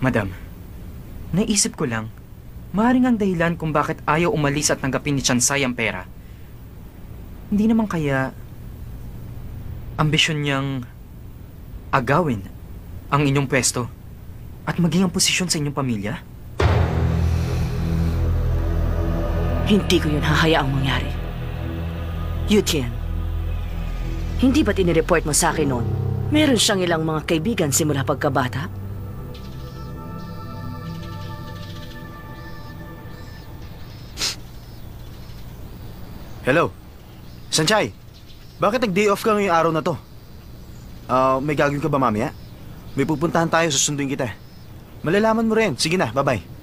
Madam, naisip ko lang, maaaring ang dahilan kung bakit ayaw umalis at tanggapin ni Chansay ang pera. Hindi naman kaya ambisyon niyang agawin ang inyong pwesto at maging ang posisyon sa inyong pamilya? Hindi ko yun hahayaang mangyari. Yutian, hindi ba't inireport mo sa akin noon? Meron siyang ilang mga kaibigan simula pagkabata? Hello? Sanchay, bakit nag-day off ka ngayong araw na to? May gagawin ka ba mamaya? May pupuntahan tayo, susunduin kita. Malalaman mo rin. Sige na, bye-bye.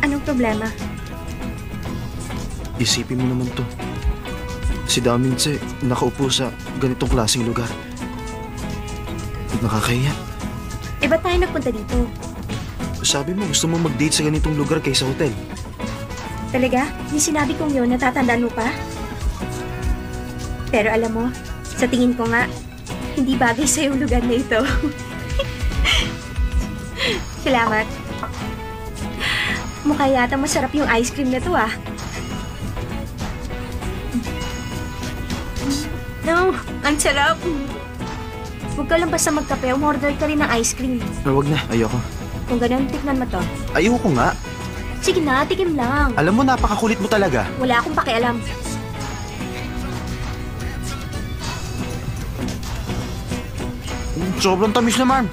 Anong problema? Isipin mo naman to. Si Daminse nakaupo sa ganitong klaseng lugar. Nakakahiya. Ba't tayo nagpunta dito? Sabi mo gusto mo mag-date sa ganitong lugar kaysa hotel. Talaga? Yung sinabi kong yun, natatandaan mo pa? Pero alam mo, sa tingin ko nga, hindi bagay sa yung lugar na ito. Salamat. Mukha yata masarap yung ice cream na to ah. No, ang sarap. Huwag ka lang basta magkape, umorder ka rin ng ice cream. Wag na, ayoko. Kung ganun, tikman mo to. Ayoko nga. Sige na, tikim lang. Alam mo, napakakulit mo talaga. Wala akong pakialam. Sobrang tamis naman.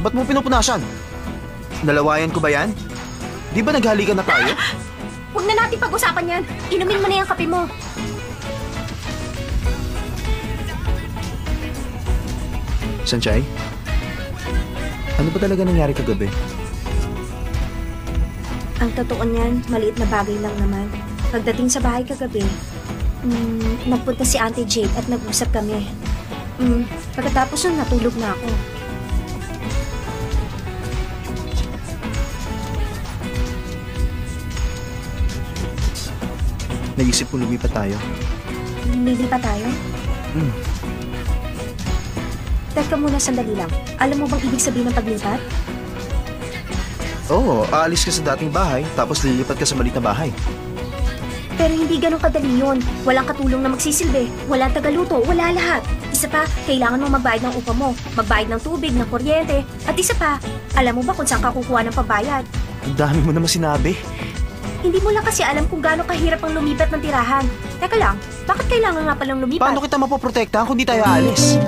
Ba't mo pinupunasan? Nalawayan ko ba yan? Di ba naghalikan na tayo? Huwag na natin pag-usapan yan. Inumin mo na yung kape mo. Sanchay? Ano ba talaga nangyari kagabi? Ang totoo niyan, maliit na bagay lang naman. Pagdating sa bahay kagabi, nagpunta si Auntie Jade at nag-usap kami. Pagkatapos nun, natulog na ako. Nag-isip ko lumipat tayo. Lilipat tayo? Teka muna, sandali lang. Alam mo bang ibig sabihin ng paglipat? Oo, aalis ka sa dating bahay, tapos lilipat ka sa maliit na bahay. Pero hindi ganun kadali yun. Walang katulong na magsisilbi, walang tagaluto, wala lahat. Isa pa, kailangan mong magbayad ng upa mo, magbayad ng tubig, ng kuryente. At isa pa, alam mo ba kung saan ka kukuha ng pambayad? Ang dami mo naman sinabi. Hindi mo lang kasi alam kung gaano kahirap ang lumipat ng tirahan. Teka lang, bakit kailangan nga palang lumipat? Paano kita mapoprotektahan kung di tayo aalis?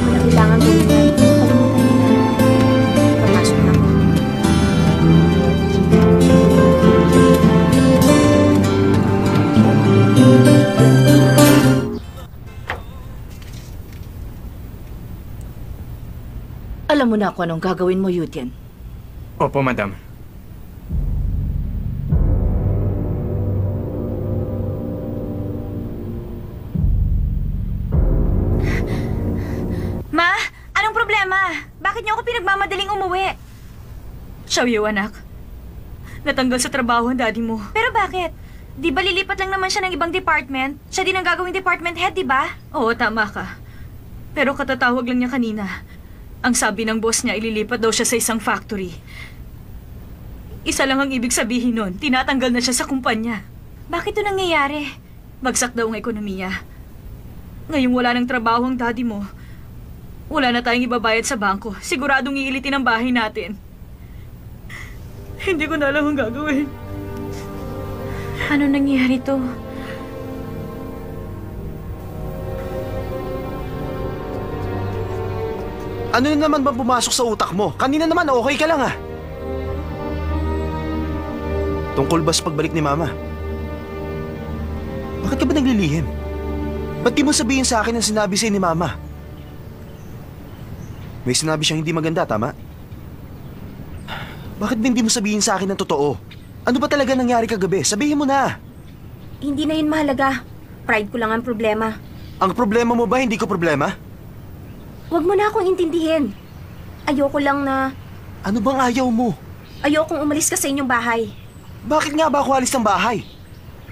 Wala kailangan gawin yan. Kalimutan mo na. Papasok na ako. Alam mo na kung anong gagawin mo, Yutian. Opo, madam. Ma, anong problema? Bakit niyo ako pinagmamadaling umuwi? Xiaoyu, anak. Natanggal sa trabaho ang daddy mo. Pero bakit? Di ba lilipat lang naman siya ng ibang department? Siya din ang gagawing department head, di ba? Oo, tama ka. Pero katatawag lang niya kanina. Ang sabi ng boss niya, ililipat daw siya sa isang factory. Isa lang ang ibig sabihin nun, tinatanggal na siya sa kumpanya. Bakit ito nangyayari? Bagsak daw ang ekonomiya. Ngayong wala ng trabaho ang daddy mo, wala na tayong ibabayad sa bangko. Siguradong iilitin ang bahay natin. Hindi ko na alam ang gagawin. Ano nangyayari to? Ano na naman ba pumasok sa utak mo? Kanina naman okay ka lang ah. Tungkol ba sa pagbalik ni Mama? Bakit ka ba naglilihim? Ba't di mo sabihin sa akin ang sinabi sa'yo ni Mama? May sinabi siyang hindi maganda, tama? Bakit ba hindi mo sabihin sa akin ang totoo? Ano ba talaga nangyari kagabi? Sabihin mo na! Hindi na yun mahalaga. Pride ko lang ang problema. Ang problema mo ba, hindi ko problema? Huwag mo na akong intindihin. Ayoko lang na... Ano bang ayaw mo? Ayokong umalis ka sa inyong bahay. Bakit nga ba ako alis ng bahay?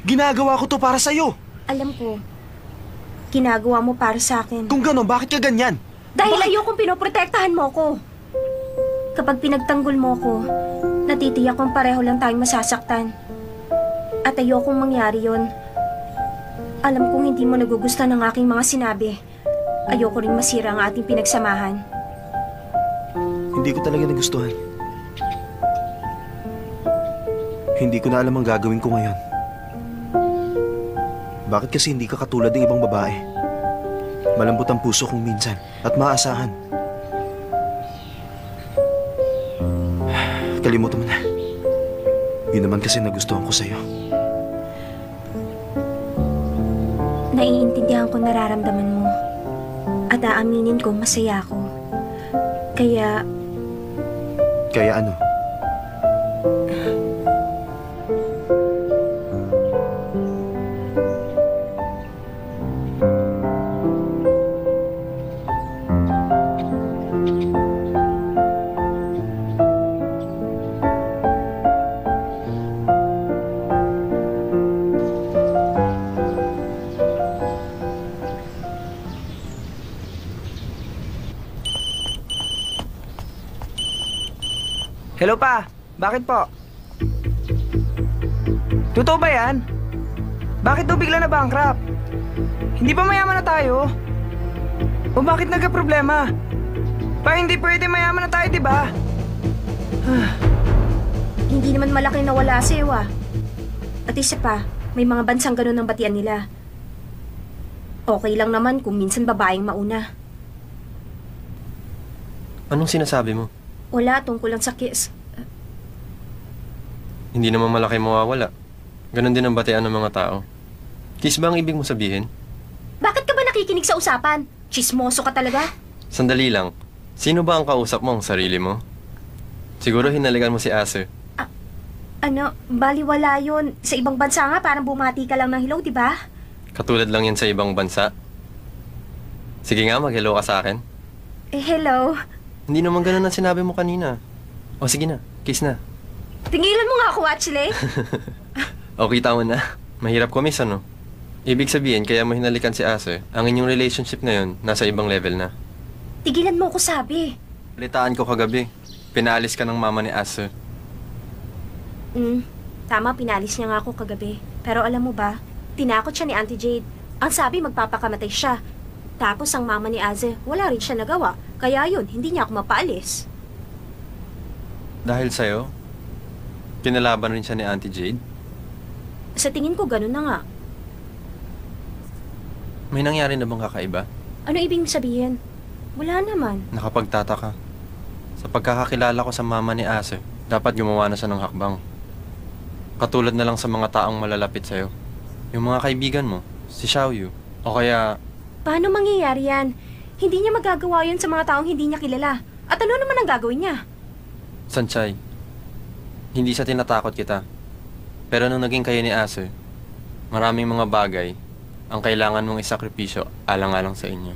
Ginagawa ko to para sa'yo. Alam ko, ginagawa mo para sa akin. Kung gano'n, bakit ka ganyan? Dahil ayokong pinoprotektahan mo ko. Kapag pinagtanggol mo ko, natitiyak kong pareho lang tayong masasaktan. At ayokong mangyari yon. Alam kong hindi mo nagugustuhan ng aking mga sinabi. Ayoko rin masira ang ating pinagsamahan. Hindi ko talaga nagustuhan. Hindi ko na alam ang gagawin ko ngayon. Bakit kasi hindi ka katulad ng ibang babae? Malambot ang puso kong minsan at maaasahan. Kalimutan mo na. Yun naman kasi nagustuhan ko sa'yo. Naiintindihan ko nararamdaman mo. At aaminin ko masaya ako. Kaya Kaya ano? Hello pa, bakit po? Totoo ba yan? Bakit daw bigla na bankrupt? Hindi ba mayaman na tayo? O bakit nagka-problema? Pa, hindi pwede mayaman na tayo, di ba? hindi naman malaki nawala sa'yo ah. At isa pa, may mga bansang ganun ang batian nila. Okay lang naman kung minsan babaeng mauna. Anong sinasabi mo? Wala, tungkol lang sa kiss. Hindi naman malaki mawawala. Ganon din ang batian ng mga tao. Kiss ba ang ibig mo sabihin? Bakit ka ba nakikinig sa usapan? Chismoso ka talaga? Sandali lang. Sino ba ang kausap mo? Ang sarili mo? Siguro hinalikan mo si Aser. Baliwala yun. Sa ibang bansa nga, parang bumati ka lang ng hello, di ba? Katulad lang yan sa ibang bansa. Sige nga, mag-hello ka sa akin. Hello. Hindi naman ganun ang sinabi mo kanina. O sige na, kiss na. Tingilan mo nga ako, actually. O kita mo na. Mahirap kumiss, ano? Ibig sabihin, kaya mo hinalikan si Aser, ang inyong relationship na yun, nasa ibang level na. Tigilan mo ko sabi. Balitaan ko kagabi. Pinaalis ka ng mama ni Aser. Tama, pinalis niya nga ako kagabi. Pero alam mo ba, tinakot siya ni Auntie Jade. Ang sabi, magpapakamatay siya. Tapos ang mama ni Aze, wala rin siya nagawa. Kaya yun, hindi niya ako mapaalis. Dahil sa'yo, kinalaban rin siya ni Auntie Jade? Sa tingin ko, ganun na nga. May nangyari na bang kakaiba? Ano ibig sabihin? Wala naman. Nakapagtataka. Sa pagkakakilala ko sa mama ni Aser, dapat gumawa na siya ng hakbang. Katulad na lang sa mga taong malalapit sa'yo. Yung mga kaibigan mo, si Xiaoyu. O kaya, Paano mangyayari yan? Hindi niya magagawa yun sa mga taong hindi niya kilala. At ano naman ang gagawin niya? Sanchay, hindi sa tinatakot kita. Pero nung naging kayo ni Aser, maraming mga bagay ang kailangan mong isakripisyo alang-alang sa inyo.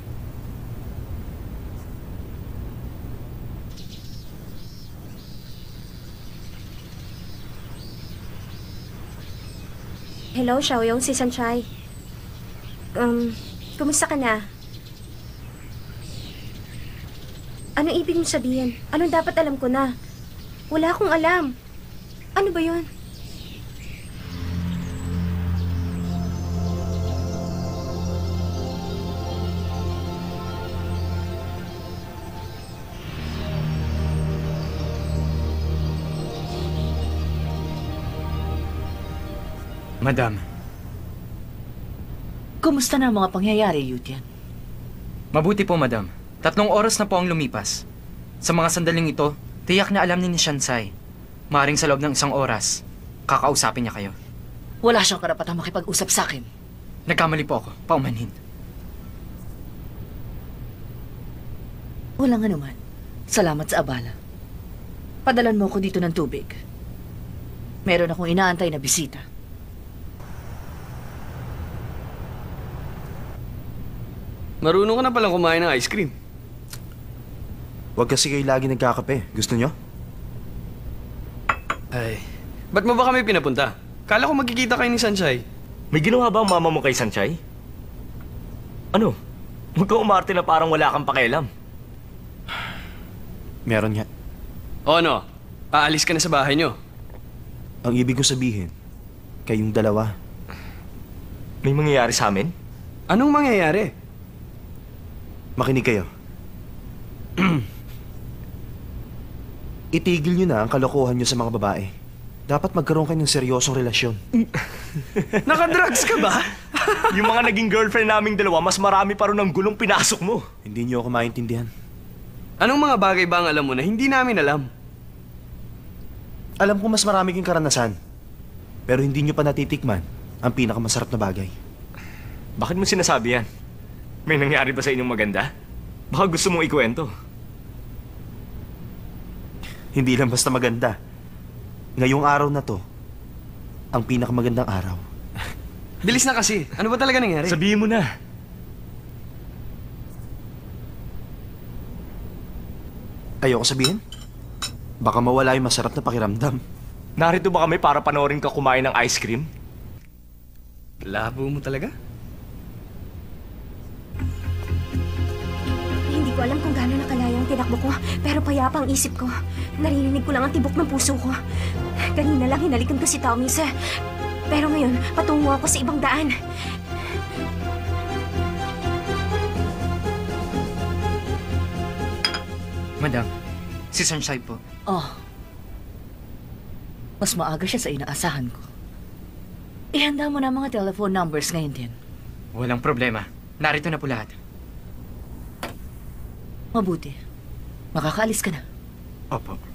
Hello, Xiaoyong, si Sanchay. Kumusta ka na? Anong ibig mong sabihin? Anong dapat alam ko na? Wala akong alam. Ano ba yun? Madam, Kumusta na ang mga pangyayari, Yutian? mabuti po madam. 3 oras na po ang lumipas. Sa mga sandaling ito, tiyak na alam ni Shansai. Maring sa loob ng 1 oras, kakausapin niya kayo. Wala siyang karapatang makipag-usap sa akin. Nagkamali po ako, paumanhin. Walang anuman. Salamat sa abala. Padalan mo ko dito ng tubig. Meron akong inaantay na bisita. Marunong ka na palang kumain ng ice cream. Huwag kasi kayo lagi nagkakape. Gusto nyo? Ay, ba't mo ba kami pinapunta? Kala ko magkikita kayo ni Sanchay. May ginawa ba ang mama mo kay Sanchay? Ano? Huwag ka umarte na parang wala kang pakialam. Meron nga. O ano? Aalis ka na sa bahay nyo. Ang ibig ko sabihin, kayong dalawa, May mangyayari sa amin? Anong mangyayari? makinig kayo. Itigil nyo na ang kalokohan nyo sa mga babae. Dapat magkaroon kayo ng seryosong relasyon. Nakadrugs ka ba? Yung mga naging girlfriend naming dalawa, mas marami pa rin ng gulong pinasok mo. Hindi nyo ako maintindihan. Anong mga bagay ba ang alam mo na hindi namin alam? Alam ko mas marami kang karanasan. Pero hindi nyo pa natitikman ang pinakamasarap na bagay. Bakit mo sinasabi yan? May nangyari ba sa inyong maganda? Baka gusto mong ikwento. Hindi lang basta maganda. Ngayong araw na to, ang pinakamagandang araw. Bilis na kasi. Ano ba talaga nangyari? Sabihin mo na. Ayoko sabihin. Baka mawala yung masarap na pakiramdam. Narito ba kami para panoorin ka kumain ng ice cream? Labo mo talaga? Hindi ko alam kung gaano nakalaya ang tinakbo ko, pero payapa ang isip ko. Naririnig ko lang ang tibok ng puso ko. Kanina lang hinalikan ko si Tommy pero ngayon, patungo ako sa ibang daan. Madam, si Sunshine po. Oh. Mas maaga siya sa inaasahan ko. Ihanda mo na mga telephone numbers ngayon din. Walang problema. Narito na po lahat. Mabuti. Makakaalis ka na. Opo.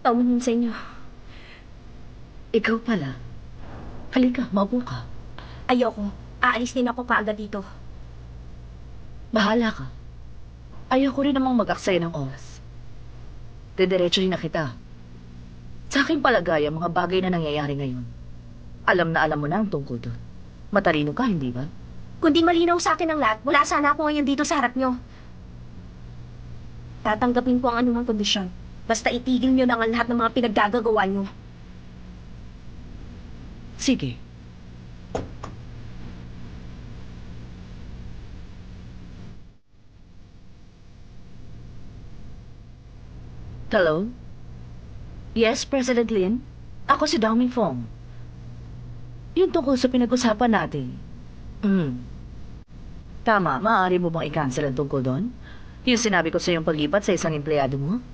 Pamunin sa inyo. Ikaw pala. Halika, maupo ka. Ayoko. Aalis din ako kaagad dito. Bahala ka. Ayoko rin namang mag-aksaya ng oras. Didiretsuhin na kita. Sa aking palagay, ang mga bagay na nangyayari ngayon, alam na alam mo na ang tungkol doon. Matalino ka, hindi ba? Kung di malinaw sa akin ang lahat, wala sana ako ngayon dito sa harap nyo. Tatanggapin ko ang anumang kondisyon. Basta itigil nyo na ang lahat ng mga pinaggagawa nyo. Sige. Hello? Yes, President Lin? Ako si Dao Mingfong. Yung tungkol sa pinag-usapan natin. Tama, maaari mo bang i-cancel ang tungkol doon? Yung sinabi ko sa iyong paglipat sa isang empleyado mo?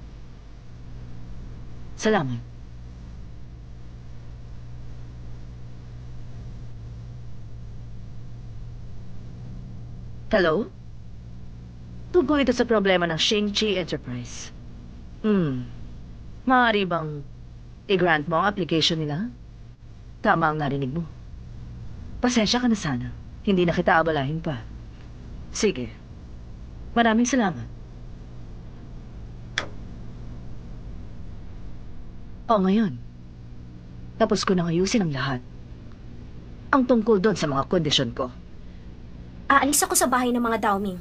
Salamat. Hello? Tungkol ito sa problema ng Shing-Chi Enterprise. Maaari bang i-grant mo ang application nila? Tama ang narinig mo. Pasensya ka na sana. Hindi na kita abalahin pa. Sige. Maraming salamat. O ngayon, tapos ko nang ayusin ang lahat. Ang tungkol doon sa mga kondisyon ko. Aalis ako sa bahay ng mga Daoming.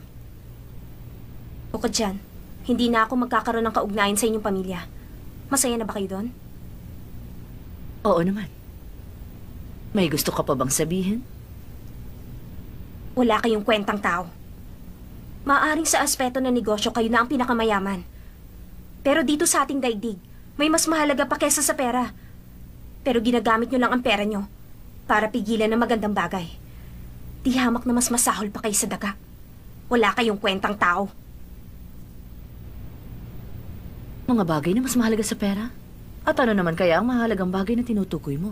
Bukod dyan, hindi na ako magkakaroon ng kaugnayan sa inyong pamilya. Masaya na ba kayo doon? Oo naman. May gusto ka pa bang sabihin? Wala kayong kwentang tao. Maaaring sa aspeto ng negosyo kayo na ang pinakamayaman. Pero dito sa ating daigdig, may mas mahalaga pa kesa sa pera. Pero ginagamit nyo lang ang pera nyo para pigilan ng magandang bagay. Di hamak na mas masahol pa kayo sa daga. Wala kayong kwentang tao. Mga bagay na mas mahalaga sa pera? At ano naman kaya ang mahalagang bagay na tinutukoy mo?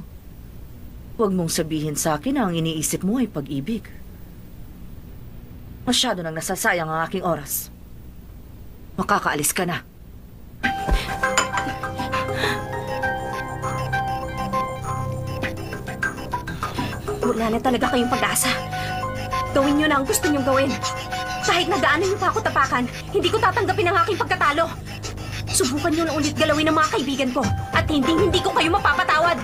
Huwag mong sabihin sa akin na ang iniisip mo ay pag-ibig. Masyado nang nasasayang ang aking oras. Makakaalis ka na. Wala na talaga kayong pag-asa. Gawin nyo na ang gusto nyong gawin. Kahit na gaano niyo pa ako tapakan, hindi ko tatanggapin ang aking pagkatalo. Subukan niyo na ulit galawin ng mga kaibigan ko at hindi ko kayo mapapatawad.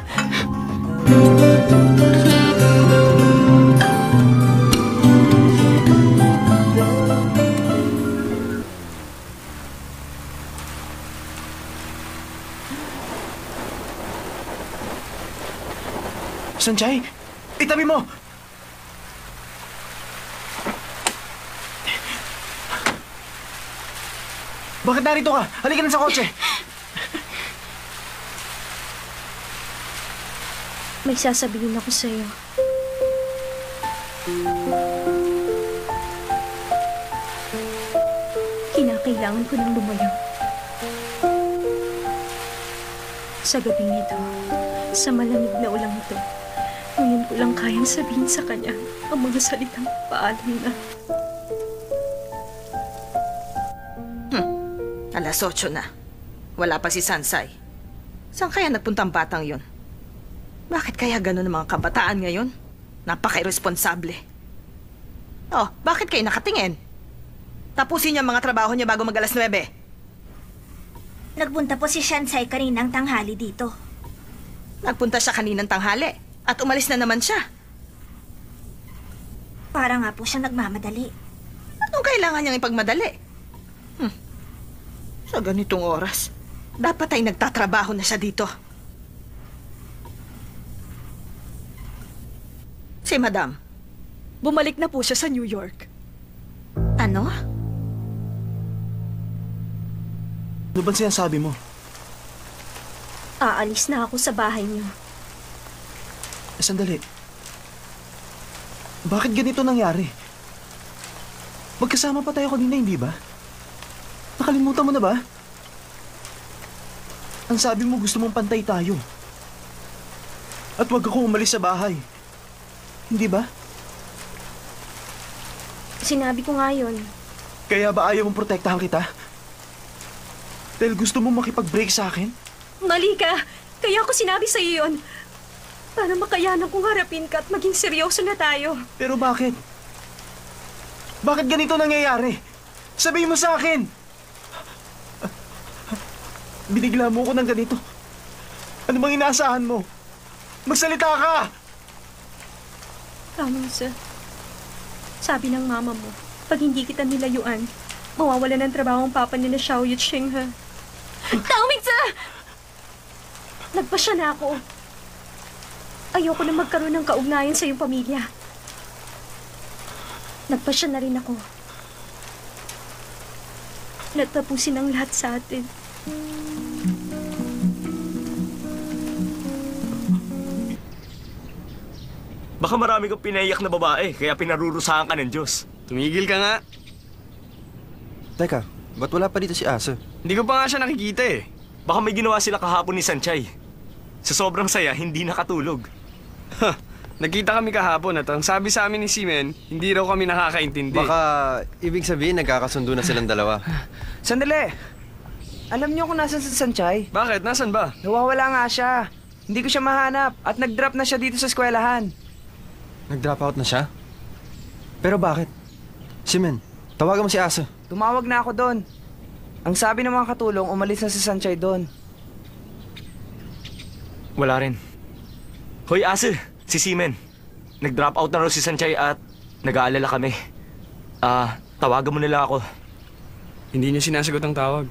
Sanjay, itabi mo! Bakit narito ka? Halika na sa kotse! May sasabihin ako sa'yo. Kinakailangan ko ng lumayo. Sa gabing ito, sa malamig na ulang ito, ngayon ko lang kayang sabihin sa kanya ang mga salitang paalam na. Alas 8 na. Wala pa si Sansay. Saan kaya nagpuntang batang yon? Bakit kaya ganun ang mga kabataan ngayon? Napaka-irresponsable. Oh, bakit kayo nakatingin? Tapusin niya ang mga trabaho niya bago mag-alas 9. Nagpunta po si Sansay kaninang tanghali dito. Nagpunta siya kaninang tanghali at umalis na naman siya. Para nga po siya nagmamadali. Anong kailangan niyang ipagmadali? Sa ganitong oras, dapat ay nagtatrabaho na siya dito. Si Madam, Bumalik na po siya sa New York. ano? Ano ba sinasabi mo? Aalis na ako sa bahay niyo. Sandali. Bakit ganito nangyari? Magkasama pa tayo kanina, hindi ba? Nakalimutan mo na ba? Ang sabi mo gusto mong pantay tayo. At wag ako umalis sa bahay. Hindi ba? Sinabi ko nga yun. Kaya ba ayaw mong protektahan kita? Dahil gusto mong makipag-break sa akin? Mali ka! Kaya ako sinabi sa iyo yun. Para makayanan kong harapin ka at maging seryoso na tayo. Pero bakit? Bakit ganito nangyayari? Sabihin mo sa akin! Binigla mo ko ng ganito. Ano bang inaasahan mo? Magsalita ka! Tama, sir. Sabi ng mama mo, pag hindi kita nilayuan, mawawala ng trabaho ang papa ni na Xiao Yuching, ha? Tawag, sir! Nagpasya na ako. Ayoko na magkaroon ng kaugnayan sa iyong pamilya. Nagpasya na rin ako. Natapusin ang lahat sa atin. Baka marami kang pinaiyak na babae, kaya pinarurusahan ka ng Diyos. Tumigil ka nga. Teka, ba't wala pa dito si Asa? Hindi ko pa nga siya nakikita eh. Baka may ginawa sila kahapon ni Sanchay. Sa sobrang saya, hindi nakatulog. Nagkita kami kahapon at ang sabi sa amin ni Simen, hindi raw kami nakakaintindi. Baka ibig sabihin nagkakasundo na silang dalawa. Sandali! Alam niyo kung nasan si Sanchay? Bakit? Nasaan ba? Nawawala nga siya. Hindi ko siya mahanap at nag-drop na siya dito sa eskwelahan. Nag-drop out na siya? Pero bakit? Simen, tawagan mo si Asa. Tumawag na ako doon. Ang sabi ng mga katulong, umalis na si Sanchay doon. Wala rin. Hoy, Asa, si Simen. Nag-drop out na raw si Sanchay at nag-aalala kami. Tawagan mo nila ako. Hindi niya sinasagot ang tawag.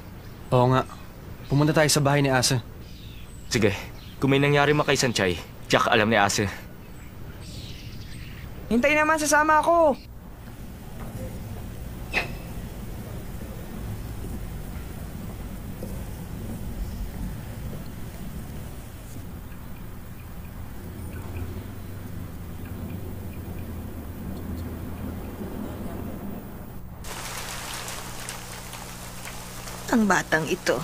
Oo nga. Pumunta tayo sa bahay ni Asa. Sige, kung may nangyari kay Sanchay, Jack alam ni Asa. Hintay naman, sasama ako. Ang batang ito.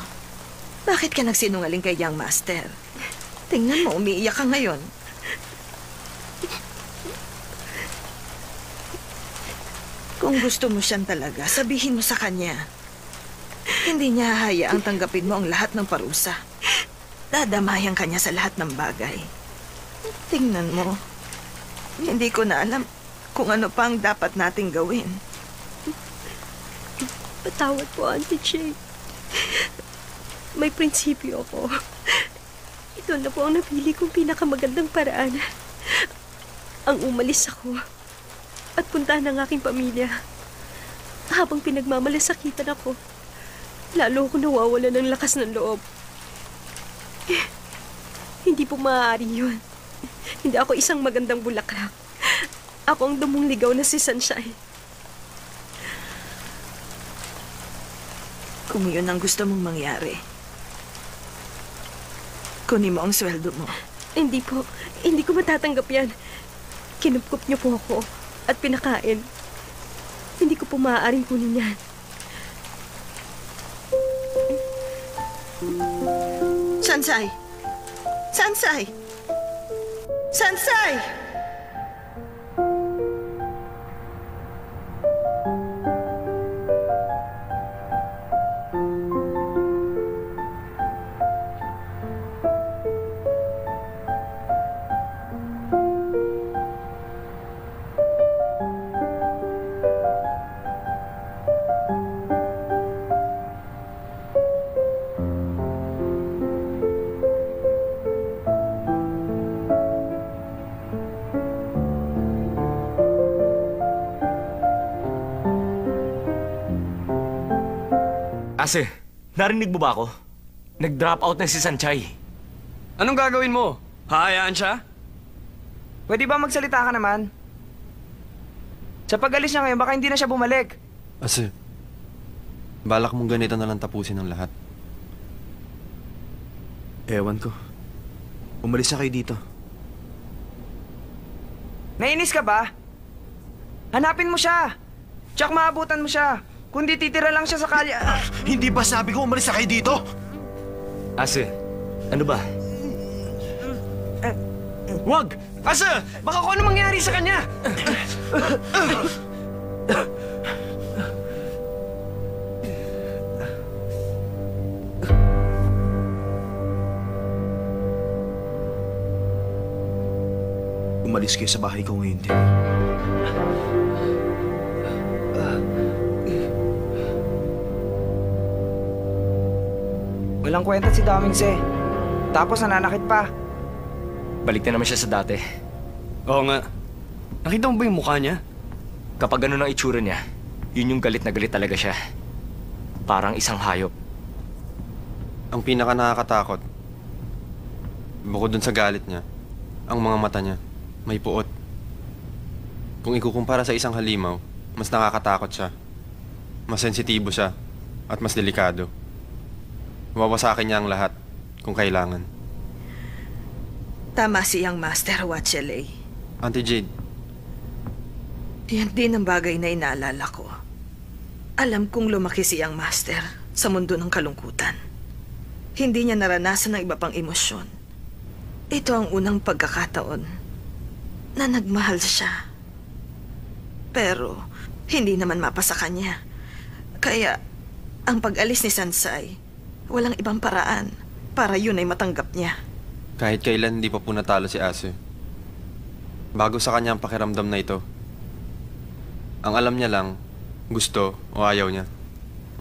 Bakit ka nagsinungaling kay Young Master? Tingnan mo, umiiyak ka ngayon. Kung gusto mo siyang talaga, sabihin mo sa kanya. Hindi niya hahayaang tanggapin mo ang lahat ng parusa. Dadamayan ka niya sa lahat ng bagay. Tingnan mo. Hindi ko na alam kung ano pa ang dapat nating gawin. Patawad po, Auntie Jane. May prinsipyo ako. Ito na po ang napili kong pinakamagandang paraan. Ang umalis ako at puntahan ang aking pamilya. Habang pinagmamalasakitan ako, lalo ako nawawala ng lakas ng loob. Hindi po maaari yun. Hindi ako isang magandang bulaklak. Ako ang dumong ligaw na si Sunshine. Kung yun ang gusto mong mangyari, kunin mo ang sweldo mo. Hindi po. Hindi ko matatanggap yan. Kinupkup niyo po ako at pinakain. Hindi ko po maaaring kunin yan. Sansay! Sansay! Sansay! Ase, narinig mo ba ako? Nag-drop out na si Sanchay. Anong gagawin mo? Hahayaan siya? Pwede ba magsalita ka naman? Sa pag-alis niya ngayon, baka hindi na siya bumalik. Ase, balak mong ganito na lang tapusin ang lahat. Ewan ko. Umalis na kayo dito. Nainis ka ba? Hanapin mo siya. Tsak maabutan mo siya. Kundi titira lang siya sa kalye. Hindi ba sabi ko umalis na kayo dito? Ase, ano ba? Wag! Asa! Baka kung ano mangyari sa kanya! Umalis kayo sa bahay ko ngayon din. Walang kwenta si Damingse. Tapos nananakit pa. Balik na naman siya sa dati. Oo nga. Nakita mo ba yung mukha niya? Kapag ganun ang itsura niya, yun yung galit na galit talaga siya. Parang isang hayop. Ang pinaka nakakatakot, bukod dun sa galit niya, ang mga mata niya, may puot. Kung ikukumpara sa isang halimaw, mas nakakatakot siya. Mas sensitibo siya at mas delikado. Mawawasakin niya ang lahat kung kailangan. Tama siyang Master Watchelay. Auntie Jade, Yan din ang bagay na inaalala ko. Alam kong lumaki siyang Master sa mundo ng kalungkutan. Hindi niya naranasan ng iba pang emosyon. Ito ang unang pagkakataon na nagmahal siya. Pero hindi naman mapasa kanya. Kaya ang pag-alis ni Sansay, walang ibang paraan para yun ay matanggap niya. kahit kailan hindi pa po natalo si Ase. Bago sa kanya ang pakiramdam na ito. Ang alam niya lang, gusto o ayaw niya.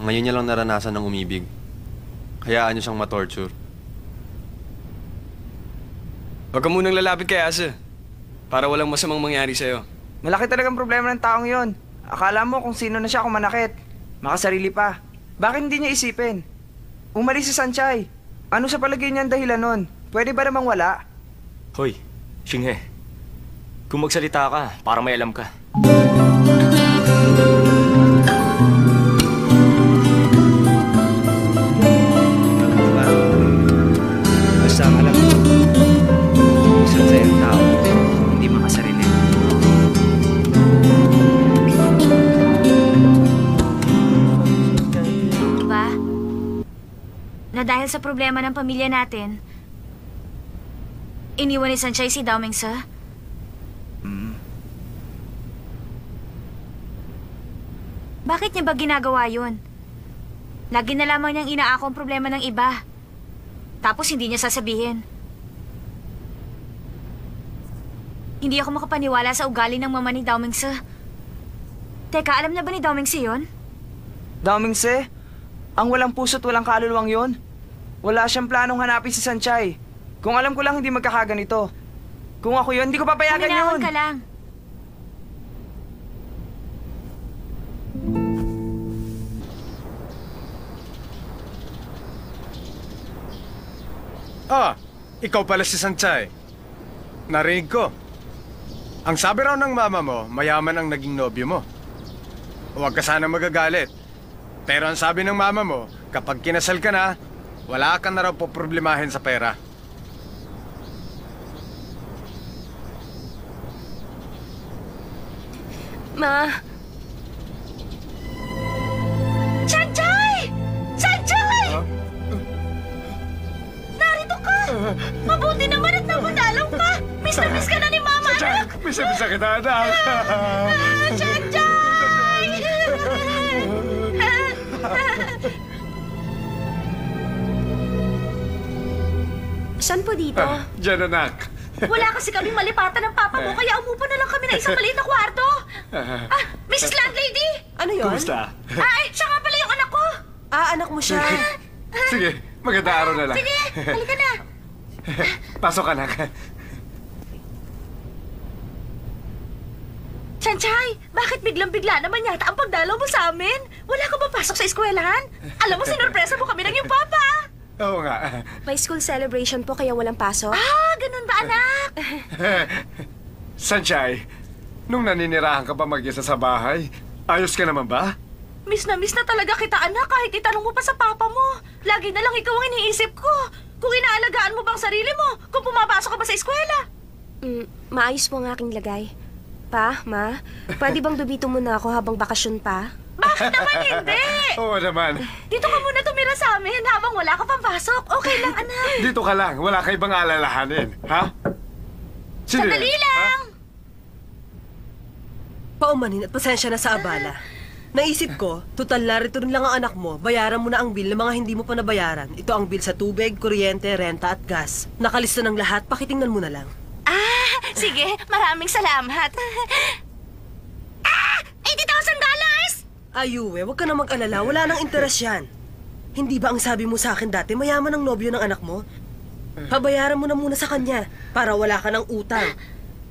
Ngayon niya lang naranasan ng umibig. Hayaan niyo siyang matorture. Huwag ka munang lalapit kay Asa. Para walang masamang mangyari sa'yo. Malaki talagang problema ng taong yon. Akala mo kung sino na siya kung manakit. Makasarili pa. Bakit hindi niya isipin? Umalis si Sanchay. Ano sa palagay niya ang dahilan nun? Pwede ba namang wala? Hoy, Xinghe. Kung magsalita ka, para may alam ka. Basta ang alam mo, isang sa'yo tao, hindi makasarili. Diba? Na dahil sa problema ng pamilya natin, iniwan ni Sanchay si Dao Mingse? Bakit niya ba ginagawa yun? Lagi na lamang niyang inaako ang problema ng iba. Tapos hindi niya sasabihin. Hindi ako makapaniwala sa ugali ng mama ni Dao Mingse. Teka, alam na ba ni Dao Mingse yun? Damingse, ang walang puso't walang kaluluwang yon. Wala siyang planong hanapin si Sanchay. Kung alam ko lang hindi magkakaganito. Kung ako yun, hindi ko papayagan yun. Uminahon ka lang. Ikaw pala si Sanchay. Narinig ko. Ang sabi raw ng mama mo, mayaman ang naging nobyo mo. Huwag ka sana magagalit. Pero ang sabi ng mama mo, kapag kinasal ka na, wala ka na raw poproblemahin sa pera. Ma, Sanchay! Sanchay! Narito ka! Mabuti naman at napadalaw ka! Miss na miss ka na ni Mama, anak! Bisa-bisa kita, anak. Sanchay! saan po dito? Diyan, anak. Wala kasi kami malipatan ng papa mo, kaya umupo na lang kami na isang maliit na kwarto. Mrs. Landlady! Ano yun? Kumusta? Ay, siya nga pala yung anak ko! Anak mo siya. Sige, maganda araw na lang. Sige, halika na. Pasok, anak. Sanchay, bakit biglang-bigla naman yata ang pagdalaw mo sa amin? Wala ka ba pasok sa eskwelahan? Alam mo, sinurpresa mo kami ng iyong papa. Oo nga. May school celebration po kaya walang pasok. Ganun ba, anak? Sanchay, nung naninirahan ka pa mag-isa sa bahay, ayos ka naman ba? Miss na talaga kita, anak, kahit itanong mo pa sa papa mo. Lagi na lang ikaw ang iniisip ko. Kung inaalagaan mo bang sarili mo, kung pumapasok ka ba sa eskwela. Maayos po ang aking lagay. Pa, ma, pwede bang dumito muna ako habang bakasyon pa? Bakit naman hindi? Oo naman. Dito ka muna tumira sa amin habang wala ka pang pasok. Okay lang, anak. Dito ka lang, wala ka ibang alalahanin, ha? Sige. Sandali lang. Paumanin at pasensya na sa abala. Naisip ko, total narito rin lang ang anak mo, bayaran mo na ang bill ng mga hindi mo pa nabayaran. Ito ang bill sa tubig, kuryente, renta at gas. Nakalista ng lahat, pakitingnan mo na lang. Sige, maraming salamat. $80,000! Ayuwe, huwag ka na mag-alala, wala nang interes yan. Hindi ba ang sabi mo sa akin dati, mayaman ang nobyo ng anak mo? Pabayaran mo na muna sa kanya, para wala ka ng utang.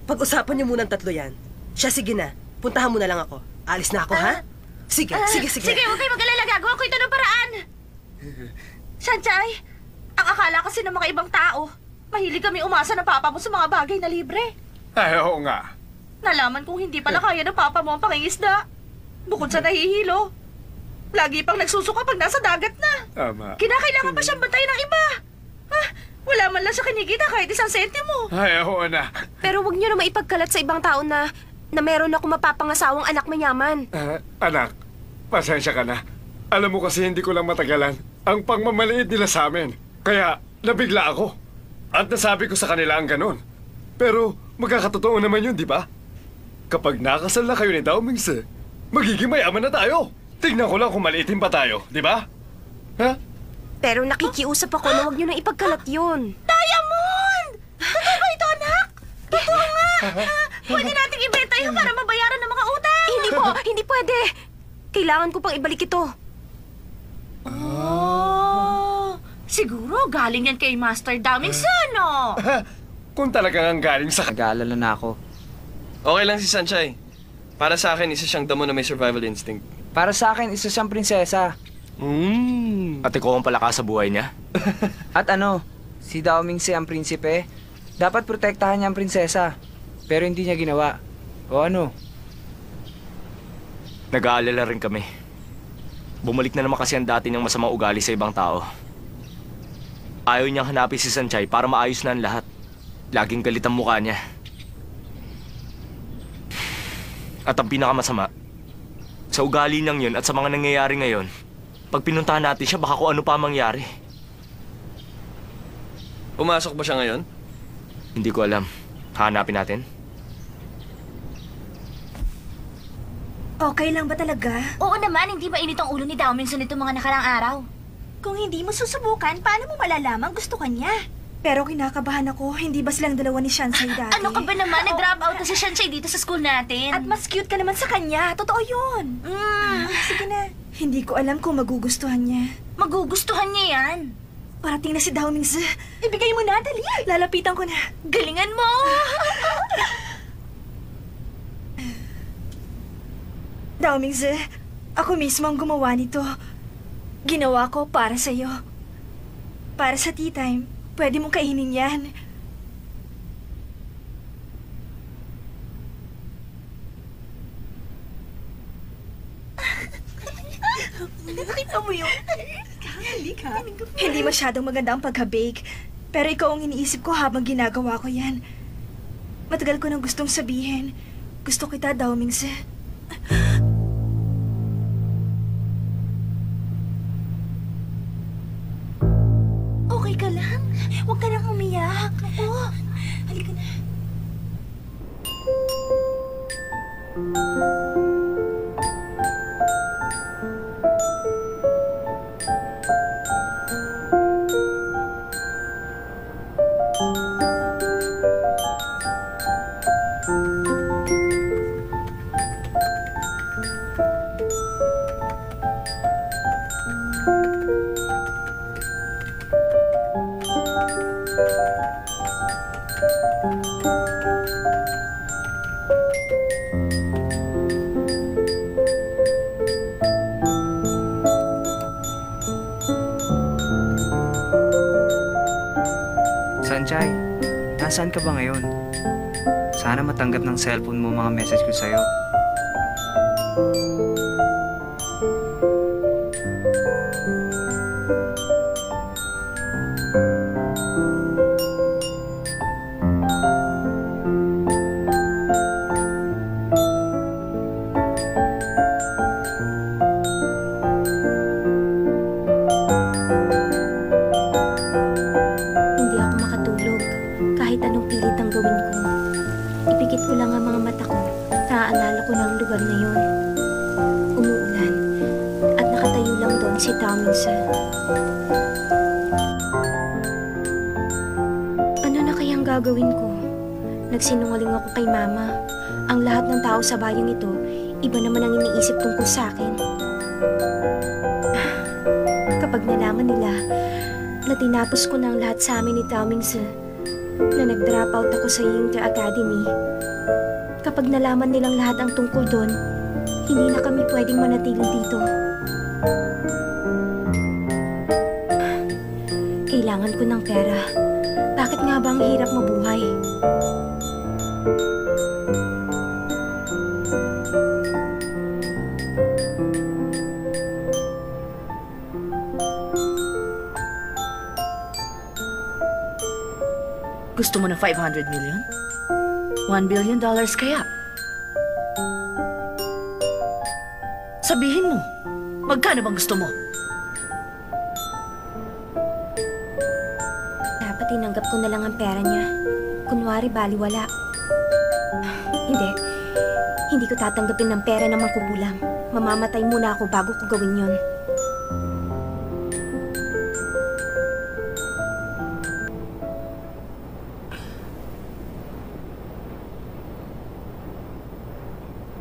Pag-usapan niyo muna ang tatlo yan. Siya, sige na, puntahan mo na lang ako. Alis na ako, ha? Sige. Sige, huwag kayo mag-alala. Gagawa ko ito ng paraan. Sanchay, ang akala kasi ng mga ibang tao, mahilig kami umasa ng papa mo sa mga bagay na libre. Ay, oo nga. Nalaman kong hindi pala kaya ng papa mo ang pangingisda. Bukod sa nahihilo, lagi pang nagsusuka pag nasa dagat na. Tama. Kinakailangan pa siyang bantayan ng iba. Wala man lang siya kinikita kahit 1 sentimo. Ay, oo na. Pero wag niyo na maipagkalat sa ibang tao na meron ako mapapangasawang anak mayaman. Anak, pasensya ka na. Alam mo kasi hindi ko lang matagalan ang pangmamaliit nila sa amin. Kaya nabigla ako. At nasabi ko sa kanila ang ganun. Pero magkakatotoo naman yun, di ba? Kapag nakasal na kayo ni Dao Mingse, magiging mayaman na tayo. Tignan ko lang kung maliitin pa tayo, di ba? Ha? Pero nakikiusap ako na wag niyo nang ipagkalat yun. Diamond! Totoo ba ito, anak? Totoo nga! Pwede nating ibenta yun para mabayaran ng mga utang. Hindi pwede. Kailangan ko pang ibalik ito. Siguro galing yan kay Master Daming no? Kung talagang ang galing sa... Nag-aalala na ako. Okay lang si Sanchay. Para sa akin, isa siyang damo na may survival instinct. Para sa akin, isa siyang prinsesa. At ikaw ang palaka sa buhay niya? At ano, si Dao Mingse ang prinsipe, dapat protektahan niya ang prinsesa. Pero hindi niya ginawa. O ano? Nag-aalala rin kami. Bumalik na naman kasi ang dati niyang masamang ugali sa ibang tao. Ayaw niyang hanapin si Sanchay para maayos na ang lahat. Laging galit ang mukha niya. At ang pinakamasama, sa ugali niyang yun at sa mga nangyayari ngayon, pag pinuntahan natin siya, baka kung ano pa mangyari. Pumasok ba siya ngayon? Hindi ko alam. Hanapin natin. Okay lang ba talaga? Oo naman, hindi mainit ang ulo ni Dao Mingse nitong mga nakarang araw. Kung hindi mo susubukan, paano mo malalaman gusto ka niya? Pero kinakabahan ako, hindi ba silang dalawa ni Shansai dati? Ano ka ba naman? Nag-drop out na si Shansai dito sa school natin. At mas cute ka naman sa kanya. Totoo yun. Sige na. Hindi ko alam kung magugustuhan niya. Magugustuhan niya yan. Parating na si Dao Mingzi. Ibigay mo na, dali. Lalapitan ko na. Galingan mo! Dao Mingzi, ako mismo ang gumawa nito. Ginawa ko para sa'yo. Para sa tea time. Pwede mong kainin yan. Nakita mo yun? Hindi masyadong maganda ang pagka-bake. Pero ikaw ang iniisip ko habang ginagawa ko yan. Matagal ko nang gustong sabihin. Gusto kita, Dao Mingzi. Okay ka lang? Huwag ka nang umiyak. Ako. Halika na. Sanjay, nasaan ka ba ngayon? Sana matanggap ng cellphone mo mga message ko sa'yo. Hindi ako makatulog. Kahit anong pilit ang gawin ko. Ipikit ko lang ang mga mata ko. Naaalala ko na ang lugar na yun. Umuulan. At nakatayo lang doon si Dao Mingzi. Ano na kayang gagawin ko? Nagsinungaling ako kay Mama. Ang lahat ng tao sa bayang ito, iba naman ang iniisip tungkol sa akin. Kapag nalaman nila na tinapos ko na ang lahat sa amin ni Dao Mingzi, na nag-drop out ako sa Yingte Academy, kapag nalaman nilang lahat ang tungkol doon, hindi na kami pwedeng manatili dito. Kailangan ko ng pera. Bakit nga ba ang hirap mabuhay? Gusto mo ng 500 million? $1 billion kaya? Sabihin mo, magkano bang gusto mo? Dapat tinanggap ko na lang ang pera niya. Kunwari baliwala. Hindi ko tatanggapin ng pera ng mangkukulam. Mamamatay muna ako bago ko gawin yun.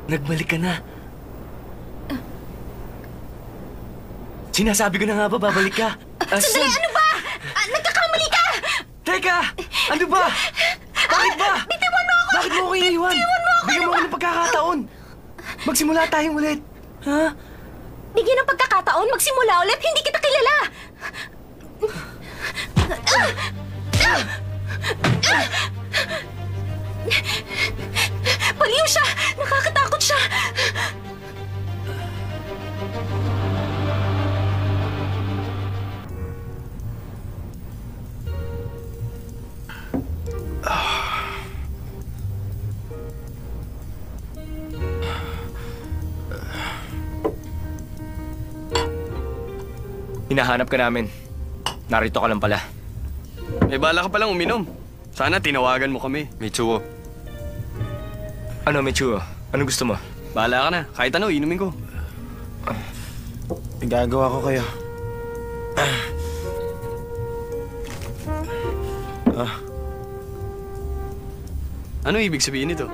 Nagbalik ka na. Sinasabi ko na nga ba, babalik ka? Sandali, ano ba? Nagkakamali ka! Teka! Ano ba? Bakit ba? Bitiwan mo ako! Bakit mo ako iniwan? Bitiwan mo ako! Bigyan mo ako ng pagkakataon. Magsimula tayong ulit. Ha? Bigyan ng pagkakataon, magsimula ulit. Hindi kita kilala. Baliw siya! Nakakatakot siya! Hinahanap ka namin. Narito ka lang pala. May bala ka palang uminom. Sana tinawagan mo kami. Mitsuo, Ano, Michuo? Ano gusto mo? Bahala ka na. Kahit ano, inumin ko. Gagawa ko kayo. Ano ibig sabihin nito?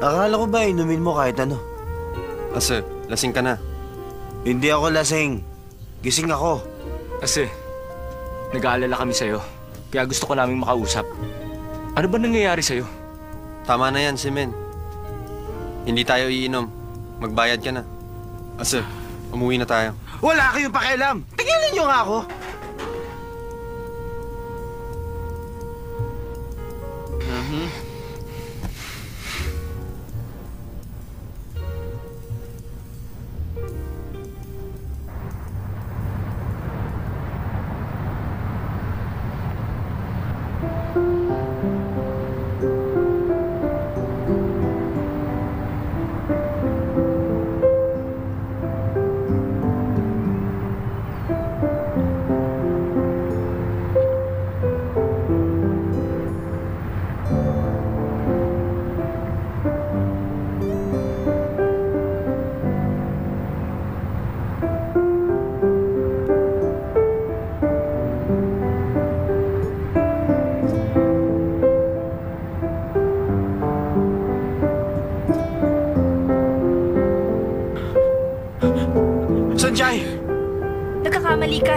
Akala ko ba inumin mo kahit ano? Ase, lasing ka na. Hindi ako lasing. Gising ako. Kasi, nag-aalala kami sa'yo. Kaya gusto ko naming makausap. Ano ba nangyayari sa'yo? Tama na yan, Simen. Hindi tayo iinom. Magbayad ka na. Ase, umuwi na tayo. Wala kayong pakialam! Tigilan niyo nga ako! Sanjay! Nagkakamali ka.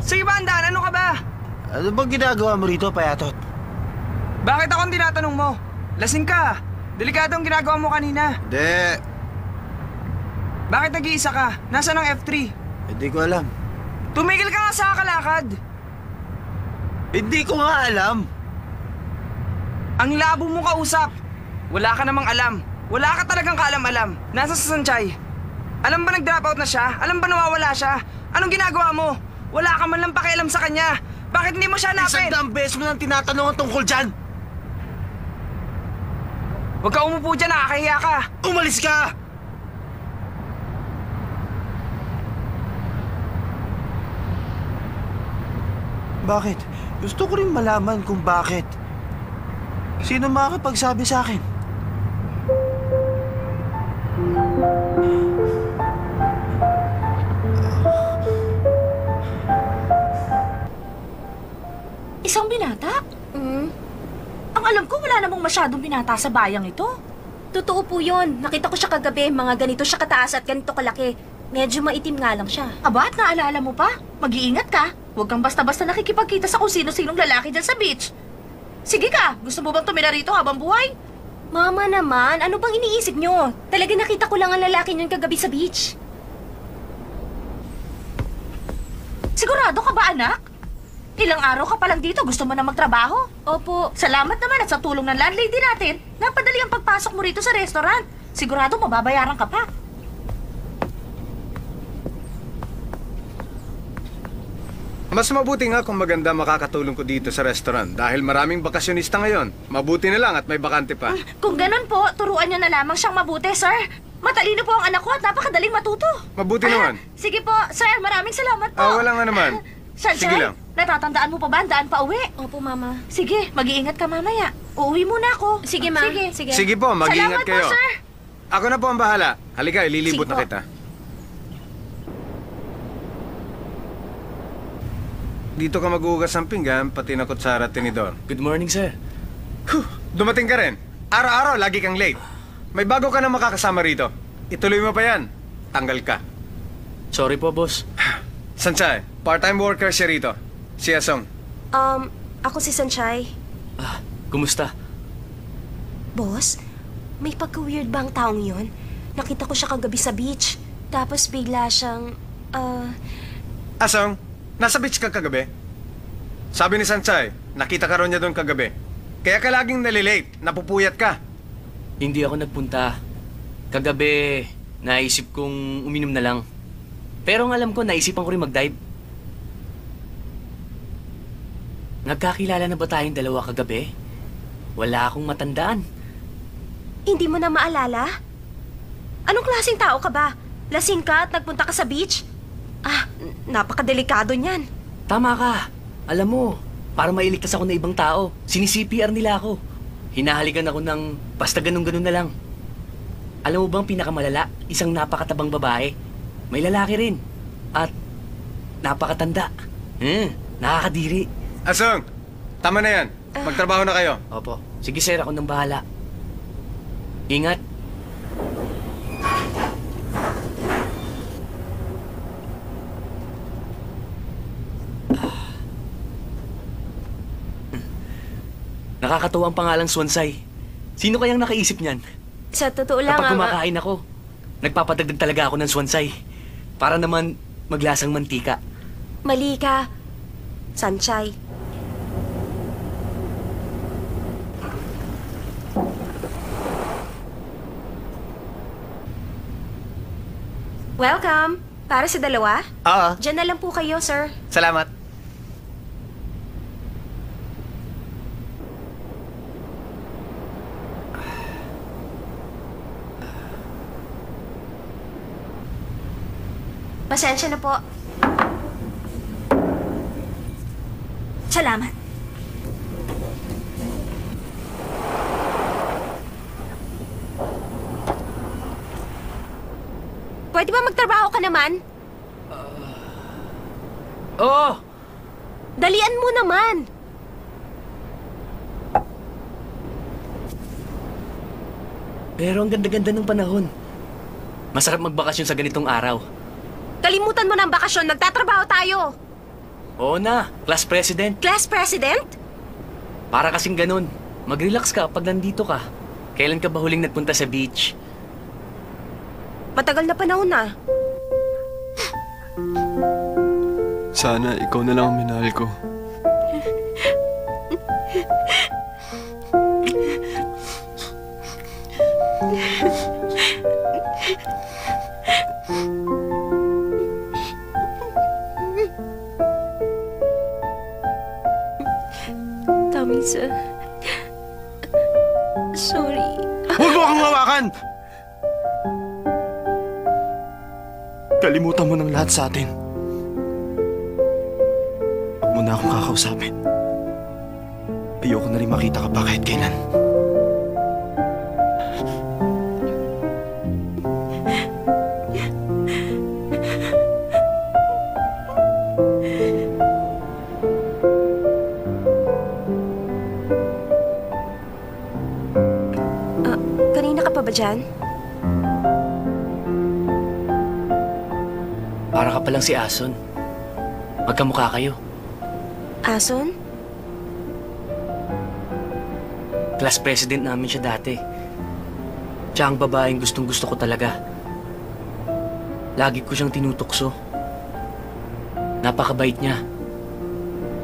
Sige ba, Andan? Ano ka ba? Ano bang ginagawa mo rito, Payatot? Bakit akong tinatanong mo? Lasing ka. Delikado ang ginagawa mo kanina. Hindi. Bakit nag-iisa ka? Nasaan ang F3? Hindi ko alam. Tumigil ka nga sa kalakad. Hindi ko nga alam. Ang labo mo kausap. Wala ka namang alam. Wala ka talagang kaalam-alam. Nasa sa Sanchay. Alam ba nag-drop out na siya? Alam ba nawawala siya? Anong ginagawa mo? Wala ka man lang pakialam sa kanya. Bakit hindi mo siya hanapin? 100 beses mo nang tinatanong tungkol dyan. Huwag ka umupo dyan, nakakahiya ka. Umalis ka! Bakit? Gusto ko rin malaman kung bakit. Sino makakapagsabi sa akin? Isang binata? Ang alam ko, wala namang masyadong binata sa bayang ito. Totoo po yun. Nakita ko siya kagabi. Mga ganito siya kataas at ganito kalaki. Medyo maitim nga lang siya. Aba, at naalala mo pa? Mag-iingat ka. Huwag kang basta-basta nakikipagkita sa kung sino-sinong lalaki dyan sa beach. Sige ka, gusto mo bang tumira rito habang buhay? Mama naman, ano bang iniisip nyo? Talaga nakita ko lang ang lalaki niyon kagabi sa beach. Sigurado ka ba, anak? Ilang araw ka pa lang dito, gusto mo na magtrabaho? Opo. Salamat naman at sa tulong ng landlady natin, napadali ang pagpasok mo rito sa restaurant. Sigurado mababayaran ka pa. Mas mabuti nga kung maganda makakatulong ko dito sa restaurant dahil maraming bakasyonista ngayon. Mabuti na lang at may bakante pa. Kung ganun po, turuan niyo na lamang siyang mabuti, sir. Matalino po ang anak ko at napakadaling matuto. Mabuti naman. Sige po, sir. Maraming salamat po. Wala nga naman. Sanchay, Sige lang. natatandaan mo pa ba ang daan pa uwi? Opo, Mama. Sige, mag-iingat ka mamaya. Uuwi muna ako. Sige, Ma. Sige. Sige po, mag-iingat Salamat kayo. po, sir. Ako na po ang bahala. Halika, ililibot Sige na po. kita. Dito ka maghugas ng pinggan, pati na kutsara at tinidor. Good morning, sir. Dumating ka rin. Araw-araw, lagi kang late. May bago ka na makakasama rito. Ituloy mo pa yan. Tanggal ka. Sorry po, boss. Sanchay, part-time worker siya rito. Si Asong. Ako si Sanchay. Kumusta? Boss, may pagka-weird ba ang taong yon? Nakita ko siya kagabi sa beach. Tapos bigla siyang, Asong, nasa beach ka kagabi? Sabi ni Sanchay, nakita ka ron niya doon kagabi. Kaya ka laging nalilate, napupuyat ka. Hindi ako nagpunta. Kagabi, naisip kong uminom na lang. Pero ang alam ko, naisipan ko rin mag-dive. Nagkakilala na ba tayong dalawa kagabi? Wala akong matandaan. hindi mo na maalala? Anong klaseng tao ka ba? Lasing ka at nagpunta ka sa beach? Napakadelikado niyan. Tama ka. Alam mo, para mailigtas ako ng ibang tao, sini-CPR nila ako. Hinahalikan ako ng basta ganun-ganun na lang. Alam mo bang pinakamalala? Isang napakatabang babae. May lalaki rin. At napakatanda. Nakakadiri. Asong, tama na yan. Magtrabaho na kayo. Opo. Sige sir, ako nang bahala. Ingat. Nakakatuwa ang pangalang Swansay. Sino kayang nakaisip niyan? Sa totoo lang, Kapag kumakain ako, nagpapadagdag talaga ako ng Swansay. Para naman maglasang mantika. Mali ka. Sanchay. Welcome. Para sa dalawa? Oo. Diyan na lang po kayo, sir. Salamat. Pasensya na po. Salamat. Pwede ba magtrabaho ka naman? Oo! Dalian mo naman! Pero ang ganda-ganda ng panahon. Masarap magbakasyon sa ganitong araw. Kalimutan mo na ang bakasyon, nagtatrabaho tayo! Oo na, class president. Class president? Para kasing ganun. Mag-relax ka pag nandito ka. Kailan ka ba huling nagpunta sa beach? Matagal na panahon na. Sana ikaw na lang ang minahal ko. Tamisa. Sorry. Huwag mo akong hawakan! Kalimutan mo ng lahat sa atin. Huwag mo na akong kakausapin. Ayoko na rin makita ka pa kahit kailan. Kanina ka pa ba dyan? Para ka palang si Ason. Magkamukha kayo. Ason? Class president namin siya dati. Siya ang babaeng gustong-gusto ko talaga. Lagi ko siyang tinutukso. Napakabait niya.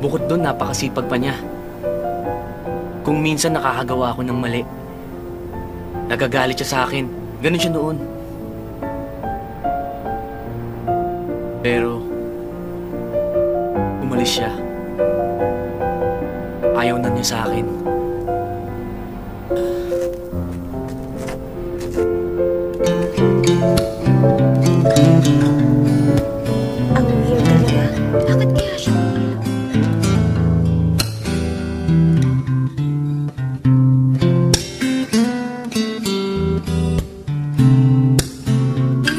Bukod doon, napakasipag pa niya. Kung minsan nakakagawa ako ng mali, nagagalit siya sa akin. Ganun siya noon. Pero, umalis siya. Ayaw na niya sa akin. Ang weird talaga. Bakit kaya siya?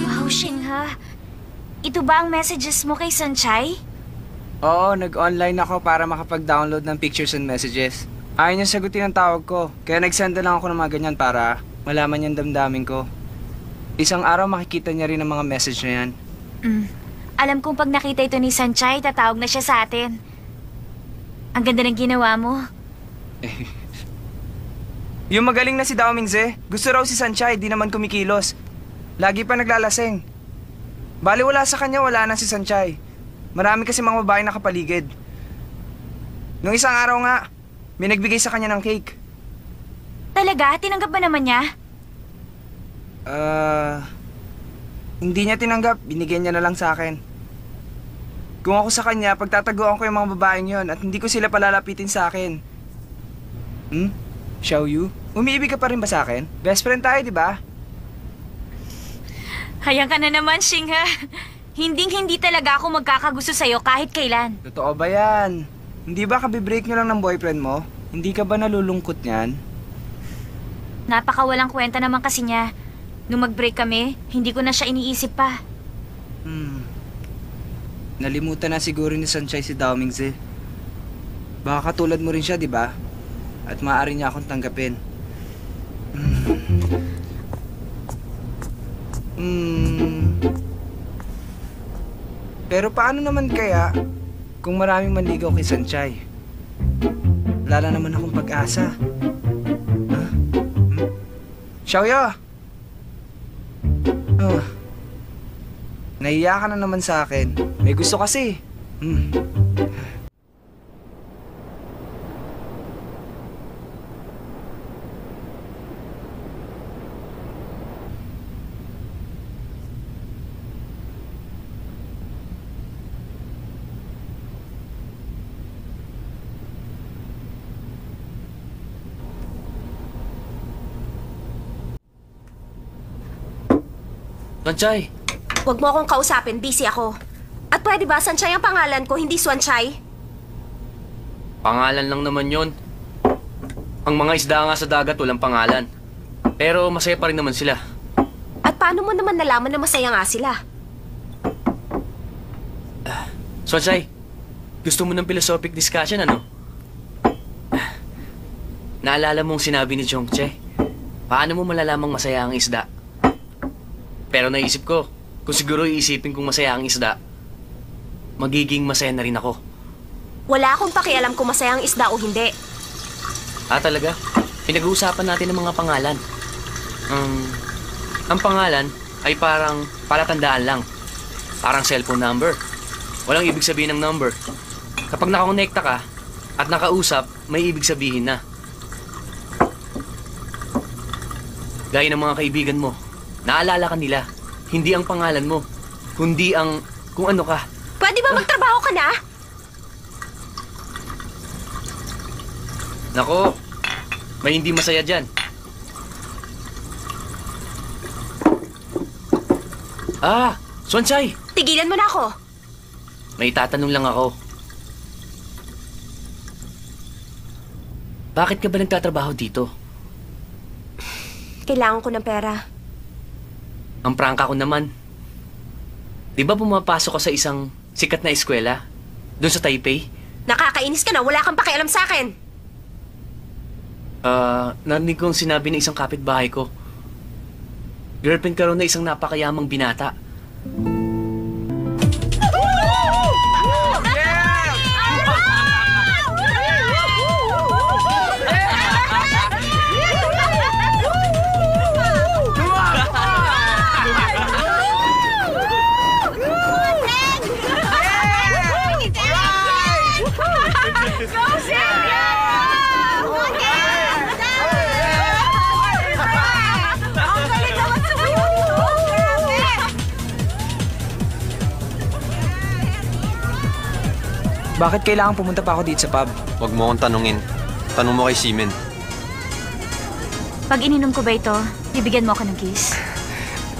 Wow, Shingha. Ito ba ang messages mo kay Sanchay? Oo, nag-online ako para makapag-download ng pictures and messages. Ayaw niya sagutin ang tawag ko, kaya nag-send na lang ako ng mga ganyan para malaman niyang damdamin ko. Isang araw makikita niya rin ang mga message na yan. Alam kong pag nakita ito ni Sanchay, tatawag na siya sa atin. Ang ganda ng ginawa mo. Yung magaling na si Dao Mingze, gusto raw si Sanchay, di naman kumikilos. Lagi pa naglalasing. Bali wala sa kanya, wala na si Sanchay. Marami kasi mga babae nakapaligid. Nung isang araw nga, may nagbigay sa kanya ng cake. Talaga? Tinanggap ba naman niya? Hindi niya tinanggap, binigyan niya na lang sa akin. Kung ako sa kanya, pagtataguan ko yung mga babaeng yon at hindi ko sila palalapitin sa akin. Xiaoyu, umiibig ka pa rin ba sa akin? Best friend tayo, di ba? Hayang ka na naman, Shingha. Hinding-hindi talaga ako magkakagusto sa'yo kahit kailan. Totoo ba yan? Hindi ba kabibreak nyo lang ng boyfriend mo? Hindi ka ba nalulungkot niyan? Napakawalang kwenta naman kasi niya. Nung mag-break kami, hindi ko na siya iniisip pa. Nalimutan na siguro ni Sanchay si Dao Mingzi. Baka katulad mo rin siya, di ba? At maaari niya akong tanggapin. Pero paano naman kaya kung maraming manligaw kay Sanchay? Wala na naman akong pag-asa. Xiaoya! Nahiya ka na naman sa akin. May gusto kasi. Sanchay! Huwag mo akong kausapin, busy ako. At pwede ba, Sanchay ang pangalan ko, hindi Swanchay? Pangalan lang naman yon. Ang mga isda nga sa dagat walang pangalan. Pero masaya pa rin naman sila. At paano mo naman nalaman na masaya nga sila? Swanchay, gusto mo ng philosophic discussion, ano? Naalala mong sinabi ni Jongche, paano mo malalamang masaya ang isda? Pero naisip ko, kung siguro iisipin kong masaya ang isda, magiging masaya na rin ako. Wala akong pakialam kung masaya ang isda o hindi. Talaga? Pinag-uusapan natin ng mga pangalan. Ang pangalan ay parang palatandaan lang. Parang cellphone number. Walang ibig sabihin ng number. Kapag nakakonekta ka at nakausap, may ibig sabihin na. Gaya ng mga kaibigan mo, naalala ka nila. Hindi ang pangalan mo, kundi ang kung ano ka. Pwede ba magtrabaho ka na? Nako, may hindi masaya dyan. Swanchay! Tigilan mo na ako. May tatanong lang ako. Bakit ka ba nagtatrabaho dito? Kailangan ko ng pera. Ang prangka ko naman. Di ba pumapasok ka sa isang sikat na eskwela? Doon sa Taipei? Nakakainis ka na, wala kang pakialam sa akin. Narinig kong sinabi ng isang kapitbahay ko. Girlfriend ka raw na isang napakayamang binata. Bakit kailangan pumunta pa ako dito sa pub? Huwag mo akong tanungin. Tanong mo kay Simen. Pag ininom ko ba ito, bibigyan mo ako ng kiss?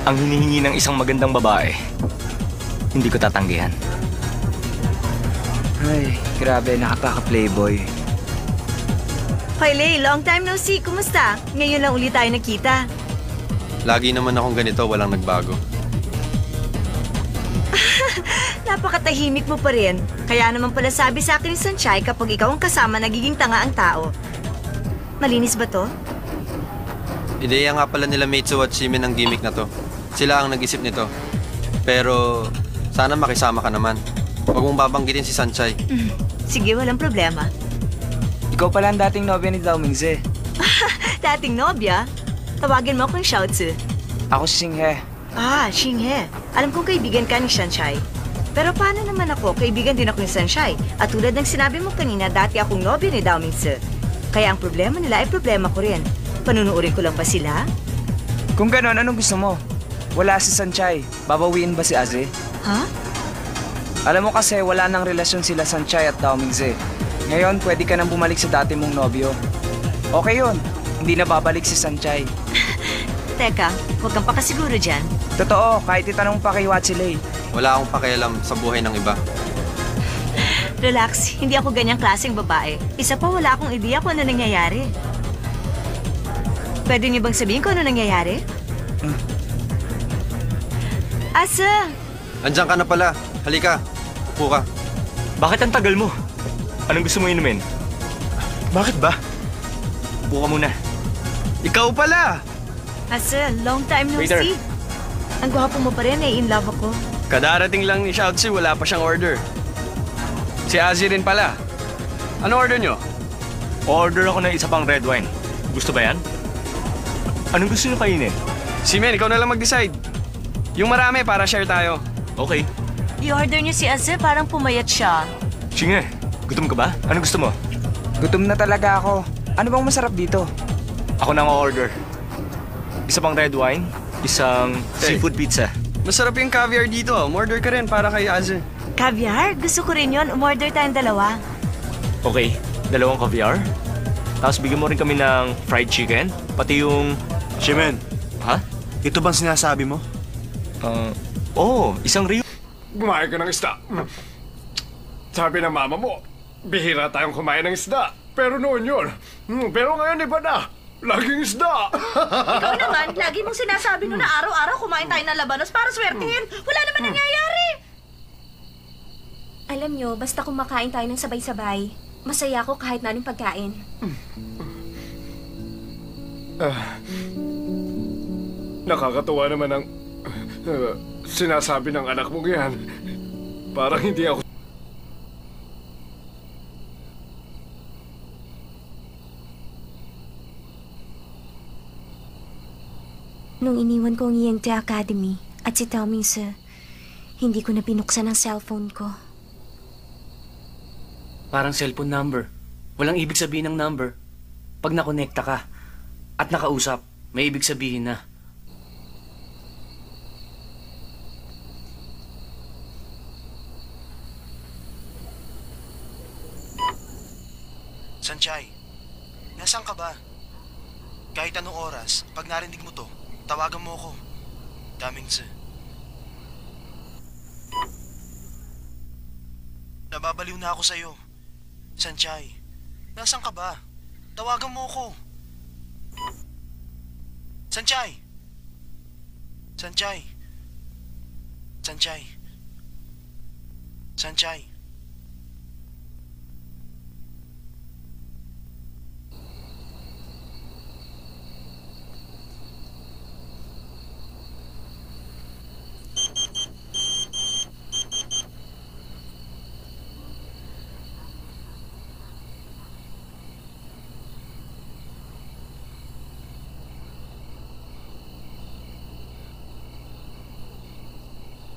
Ang hinihingi ng isang magandang babae, hindi ko tatanggihan. Ay, grabe, nakapaka-playboy. Hoy, Lay, long time no see. Kumusta? Ngayon lang ulit tayo nakita. Lagi naman akong ganito, walang nagbago. Napakatahimik mo pa rin. Kaya naman pala sabi sa akin ni Sanchay, kapag ikaw ang kasama, nagiging tanga ang tao. Malinis ba to? Ideya nga pala nila Meitsu at Simen ang gimmick na to. Sila ang nag-isip nito. Pero sana makisama ka naman. Huwag mong babanggitin si Sanchay. Sige, walang problema. Ikaw pala ang dating nobya ni Dao Mingzi. Dating nobya? Tawagin mo akong Xiaozi. Ako si Xinghe. Xinghe. Alam kong kaibigan ka ni Sanchay. Pero paano naman ako? Kaibigan din ako ni Sanchay. At tulad ng sinabi mo kanina, dati akong nobya ni Dao Mingzi. Kaya ang problema nila ay problema ko rin. Panunuurin ko lang ba sila? Kung ganon, anong gusto mo? Wala si Sanchay. Babawiin ba si Aze? Ha? Alam mo kasi wala nang relasyon sila Sanchay at Dao Mingzi. Ngayon, pwede ka nang bumalik sa dati mong nobyo. Okay yun. Hindi na babalik si Sanchay. Teka, huwag kang pakasiguro dyan. Totoo, kahit itanong pa kay Watsilay. Wala akong pakialam sa buhay ng iba. Relax, hindi ako ganyang klaseng babae. Isa pa, wala akong ideya kung ano nangyayari. Pwede niyo bang sabihin kung ano nangyayari? Asa? Andiyan ka na pala. Halika. Upo ka. Bakit ang tagal mo? Anong gusto mo inumin? Bakit ba? Upo ka muna. Ikaw pala! Asa, long time no Waiter. see. Ang gwapo mo pa rin, in love ako. Kadarating lang ni Shoutzy, wala pa siyang order. Si Azzy rin pala. Ano order nyo? Order ako ng isa pang red wine. Gusto ba yan? Anong gusto niyo kainin? Simen, ikaw na lang mag-decide. Yung marami para share tayo. Okay. I-order niyo si Asa, parang pumayat siya. Sige, gutom ka ba? Anong gusto mo? Gutom na talaga ako. Ano bang masarap dito? Ako na ang order. Isa pang red wine, isang seafood pizza. Masarap yung caviar dito. Umorder ka rin para kay Azzy. Caviar? Gusto ko rin yun. Umorder tayong dalawa. Okay, 2 caviar. Tapos bigyan mo rin kami ng fried chicken, pati yung... Shimen, Ha? ito bang sinasabi mo? Isang Rio. Kumain ka ng isda. Sabi ng mama mo, bihira tayong kumain ng isda. Pero noon yun. Pero ngayon iba na. Laging isda. Ikaw naman, lagi mong sinasabi no na araw-araw kumain tayo ng labanos para swertihin. Wala naman nangyayari. Alam nyo, basta kumakain tayo ng sabay-sabay, masaya ako kahit na anong pagkain. Nakakatuwa naman ang sinasabi ng anak mong yan. Parang hindi ako... Nung iniwan ko ang Yangtze Academy at si Tommy Sir, hindi ko na binuksan ang cellphone ko. Parang cellphone number. Walang ibig sabihin ng number. Pag nakonekta ka at nakausap, may ibig sabihin na. Sanchay, nasaan ka ba? Kahit anong oras, pag narinig mo to, tawagan mo ako. Damingse. Nababaliw na ako sa'yo. Sanchay, nasaan ka ba? Tawagan mo ako. Sanchay! Sanchay! Sanchay! Sanchay!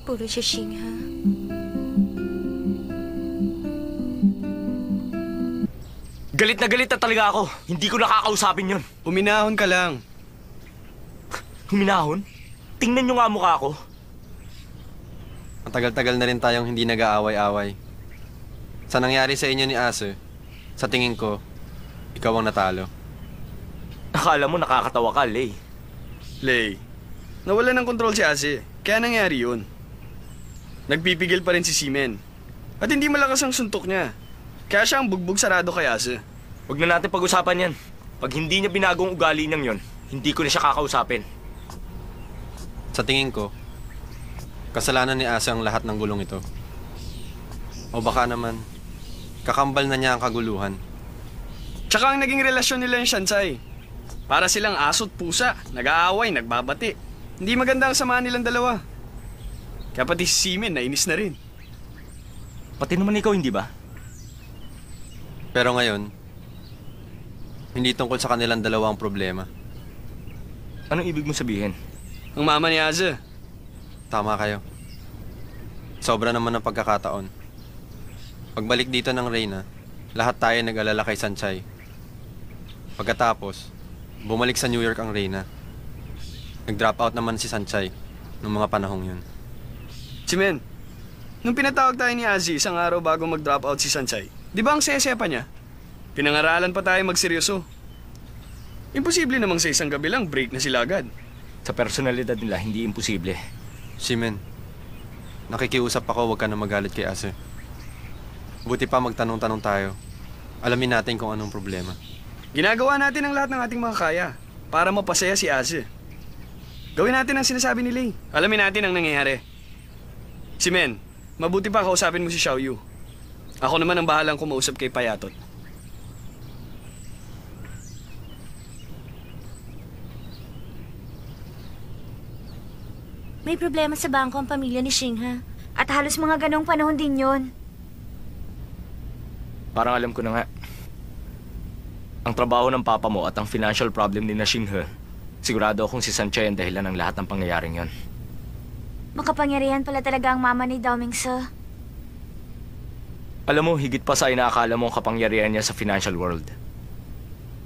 Puro shishing, ha? Galit na talaga ako. Hindi ko nakakausapin yun. Huminahon ka lang. Huminahon? Tingnan nyo nga mukha ko. Matagal-tagal na rin tayong hindi nag-aaway-away. Sa nangyari sa inyo ni Ase, sa tingin ko, ikaw ang natalo. Akala mo nakakatawa ka, Lay. Lay, nawala ng kontrol si Azzy. Kaya nangyari yun. Nagpipigil pa rin si Simen. At hindi malakas ang suntok niya. Kaya siya ang bugbog sarado kay Azzy. Huwag na natin pag-usapan yan. Pag hindi niya binagong ugali niyang yon, hindi ko na siya kakausapin. Sa tingin ko, kasalanan ni Ase ang lahat ng gulong ito. O baka naman, kakambal na niya ang kaguluhan. Tsaka ang naging relasyon nila yung Shansai. Para silang aso't pusa, nag-aaway, nagbabati. Hindi maganda ang samahan nilang dalawa. Kaya pati si Simen, nainis na rin. Pati naman ikaw, hindi ba? Pero ngayon, hindi tungkol sa kanilang dalawa ang problema. Anong ibig mo sabihin? Ang mama ni Azzy. Tama kayo. Sobra naman ang pagkakataon. Pagbalik dito ng Reyna, lahat tayo nag-alala kay Sanchay. Pagkatapos, bumalik sa New York ang Reyna. Nag-drop out naman si Sanchay noong mga panahong yun. Simen, nung pinatawag tayo ni Azzy isang araw bago mag-drop out si Sanchay, di ba ang saya-saya pa niya? Pinangaralan pa tayo magseryoso. Imposible namang sa isang gabi lang, break na sila agad. Sa personalidad nila, hindi imposible. Simen, Nakikiusap ako, huwag ka na magalit kay Ase. Buti pa magtanong-tanong tayo. Alamin natin kung anong problema. Ginagawa natin ang lahat ng ating mga kaya para mapasaya si Ase. Gawin natin ang sinasabi ni Lei. Alamin natin ang nangyayari. Si Men, mabuti pa kausapin mo si Xiaoyu. Ako naman ang bahalang kumausap kay Payatot. May problema sa bangko ang pamilya ni Xinghe. At halos mga ganong panahon din yon. Parang alam ko na nga. Ang trabaho ng papa mo at ang financial problem ni na Xinghe, sigurado akong si Sanchay ang dahilan ng lahat ng pangyayaring yon. Makapangyarihan pala talaga ang mama ni Dao Mingse. Alam mo, higit pa sa inaakala mo ang kapangyarihan niya sa financial world.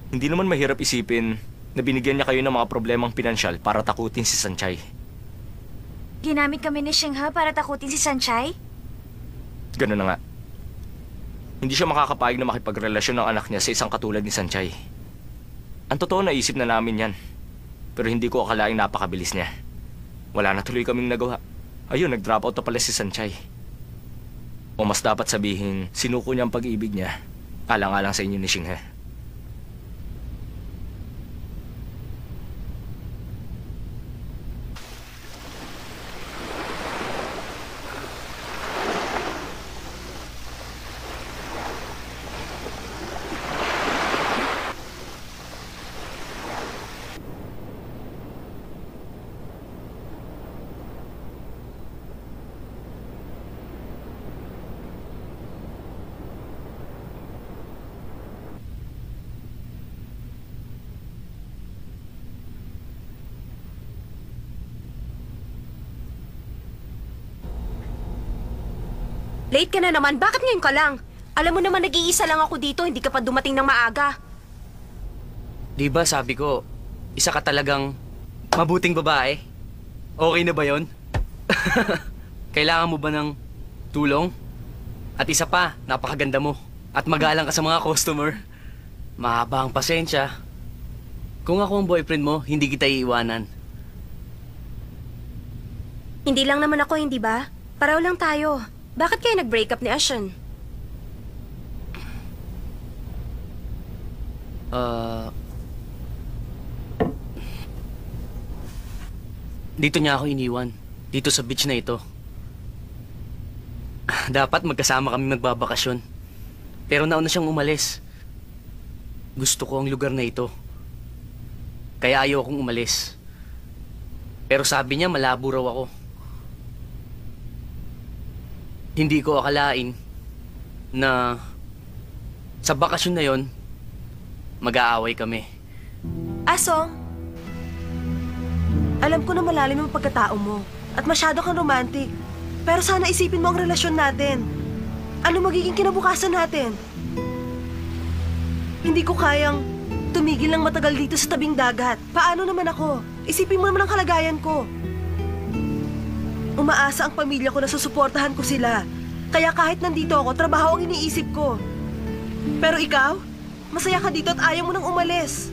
Hindi naman mahirap isipin na binigyan niya kayo ng mga problemang pinansyal para takutin si Sanchay. Ginamit kami ni Xinghe para takutin si Sanchay? Ganun na nga. Hindi siya makakapayag na makipagrelasyon ng anak niya sa isang katulad ni Sanchay. Ang totoo, naisip na namin yan. Pero hindi ko akalaing napakabilis niya. Wala na tuloy kaming nagawa. Ayun, nag-drop out na pala si Sanchay. O mas dapat sabihin, sinuko niya ang pag-ibig niya, alang-alang sa inyo ni Xinghe. Late ka na naman. Bakit ngayon ka lang? Alam mo naman nag-iisa lang ako dito. Hindi ka pa dumating ng maaga. Di ba sabi ko, isa ka talagang mabuting babae? Okay na ba yon? Kailangan mo ba ng tulong? At isa pa, napakaganda mo. At magalang ka sa mga customer. Mahaba ang pasensya. Kung ako ang boyfriend mo, hindi kita iiwanan. Hindi lang naman ako, hindi ba? Pareho lang tayo. Bakit kayo nag-break up ni Ashen? Dito niya ako iniwan. Dito sa beach na ito. Dapat magkasama kami magbabakasyon. Pero nauna siyang umalis. Gusto ko ang lugar na ito. Kaya ayaw akong umalis. Pero sabi niya malabo raw ako. Hindi ko akalain na sa bakasyon na yon mag-aaway kami. Asong, alam ko na malalim ang pagkatao mo at masyado kang romantic. Pero sana isipin mo ang relasyon natin. Ano magiging kinabukasan natin? Hindi ko kayang tumigil ng matagal dito sa tabing dagat. Paano naman ako? Isipin mo naman ang kalagayan ko. Umaasa ang pamilya ko na susuportahan ko sila. Kaya kahit nandito ako, trabaho ang iniisip ko. Pero ikaw, masaya ka dito at ayaw mo nang umalis.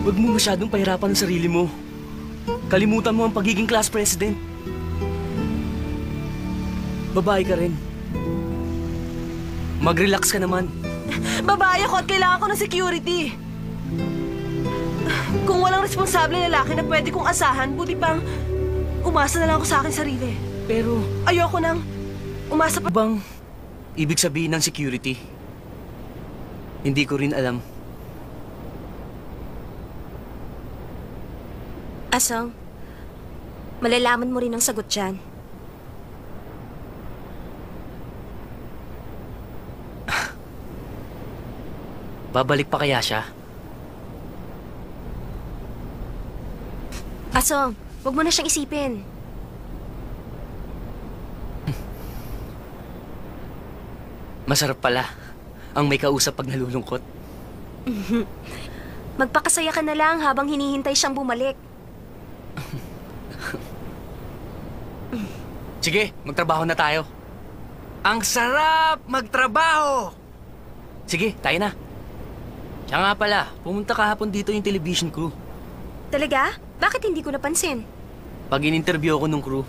Huwag mo masyadong pahirapan ang sarili mo. Kalimutan mo ang pagiging class president. Babae ka rin. Mag-relax ka naman. Babae ako at kailangan ko ng security. Kung walang responsable lalaki na pwede kong asahan, buti pang umasa na lang ako sa akin sarili. Pero ayoko nang umasa pa. Bang ibig sabihin ng security? Hindi ko rin alam. Asong, malalaman mo rin ang sagot dyan. Babalik pa kaya siya? Asong, huwag mo na siyang isipin. Masarap pala ang may kausap pag nalulungkot. Magpakasaya ka na lang habang hinihintay siyang bumalik. Sige, magtrabaho na tayo. Ang sarap magtrabaho! Sige, tayo na. Siya nga pala, pumunta kahapon dito yung television crew. Talaga? Bakit hindi ko napansin? Pag in-interview ako nung crew,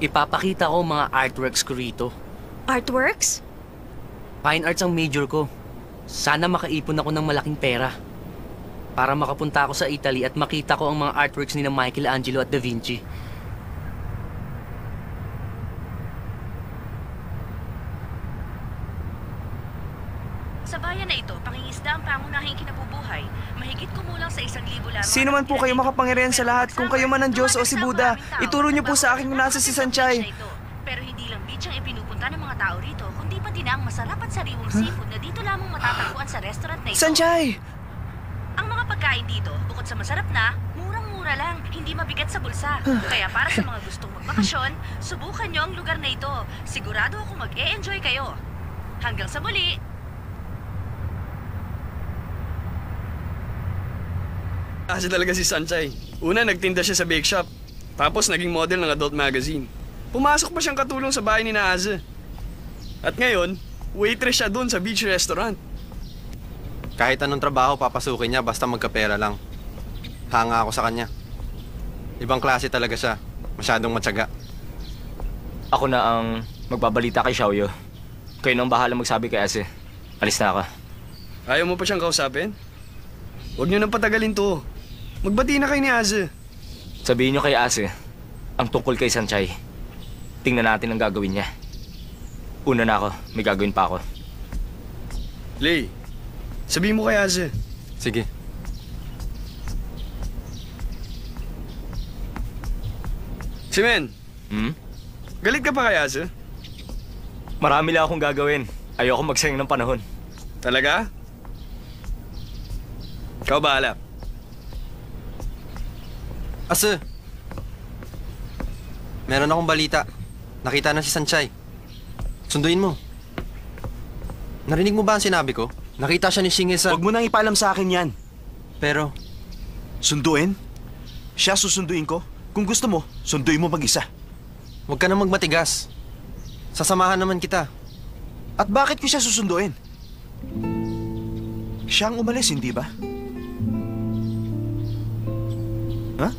ipapakita ko mga artworks ko rito. Artworks? Fine arts ang major ko. Sana makaipon ako ng malaking pera. Para makapunta ako sa Italy at makita ko ang mga artworks ni na Michelangelo at Da Vinci. Sa bayan na ito, pangingisda ang pangunahing kinabubuhay. Mahigit kumulang sa 1,000 lamang. Sino man po kayo makapangyarihan sa lahat, kung kayo man ang Diyos o si Buddha, ituro niyo po sa akin kung nasa si Sanchay. Pero hindi lang beach ang ipinupunta ng mga tao rito, kundi pati na ang masarap at sariwang seafood na dito lamang matatagpuan sa restaurant na ito. Sanchay! Ang mga pagkain dito, bukod sa masarap na, murang-mura lang, hindi mabigat sa bulsa. Kaya para sa mga gustong magbakasyon, subukan nyo ang lugar na ito. Sigurado ako mag-e-enjoy kayo. Hanggang sa muli! Kasi talaga si Sanchay. Una, nagtinda siya sa bake shop. Tapos, naging model ng adult magazine. Pumasok pa siyang katulong sa bahay ni Naaza. At ngayon, waitress siya doon sa beach restaurant. Kahit anong trabaho papasukin niya basta magkapera lang. Hanga ako sa kanya. Ibang klase talaga siya. Masyadong matyaga. Ako na ang magbabalita kay Xiaoyu. Kayo nang bahala magsabi kay Ase. Alis na ako. Ayaw mo pa siyang kausapin? Huwag niyo nang patagalin to. Magbati na kayo ni Ase. Sabihin niyo kay Ase, ang tungkol kay Sanchay. Tingnan natin ang gagawin niya. Una na ako, may gagawin pa ako. Lay, sabihin mo kay Ase. Sige. Simen, galit ka pa kay Ase? Marami lang akong gagawin. Ayoko magsayang ng panahon. Talaga? Ikaw bahala. Ase, meron akong balita. Nakita na si Sanchay. Sunduin mo. Narinig mo ba ang sinabi ko? Nakita siya ni Shinge sa... Huwag mo nang ipaalam sa akin yan. Pero... Sunduin? Siya susunduin ko? Kung gusto mo, sunduin mo mag-isa. Huwag ka na magmatigas. Sasamahan naman kita. At bakit ko siya susunduin? Siya ang umalis, hindi ba? Ha?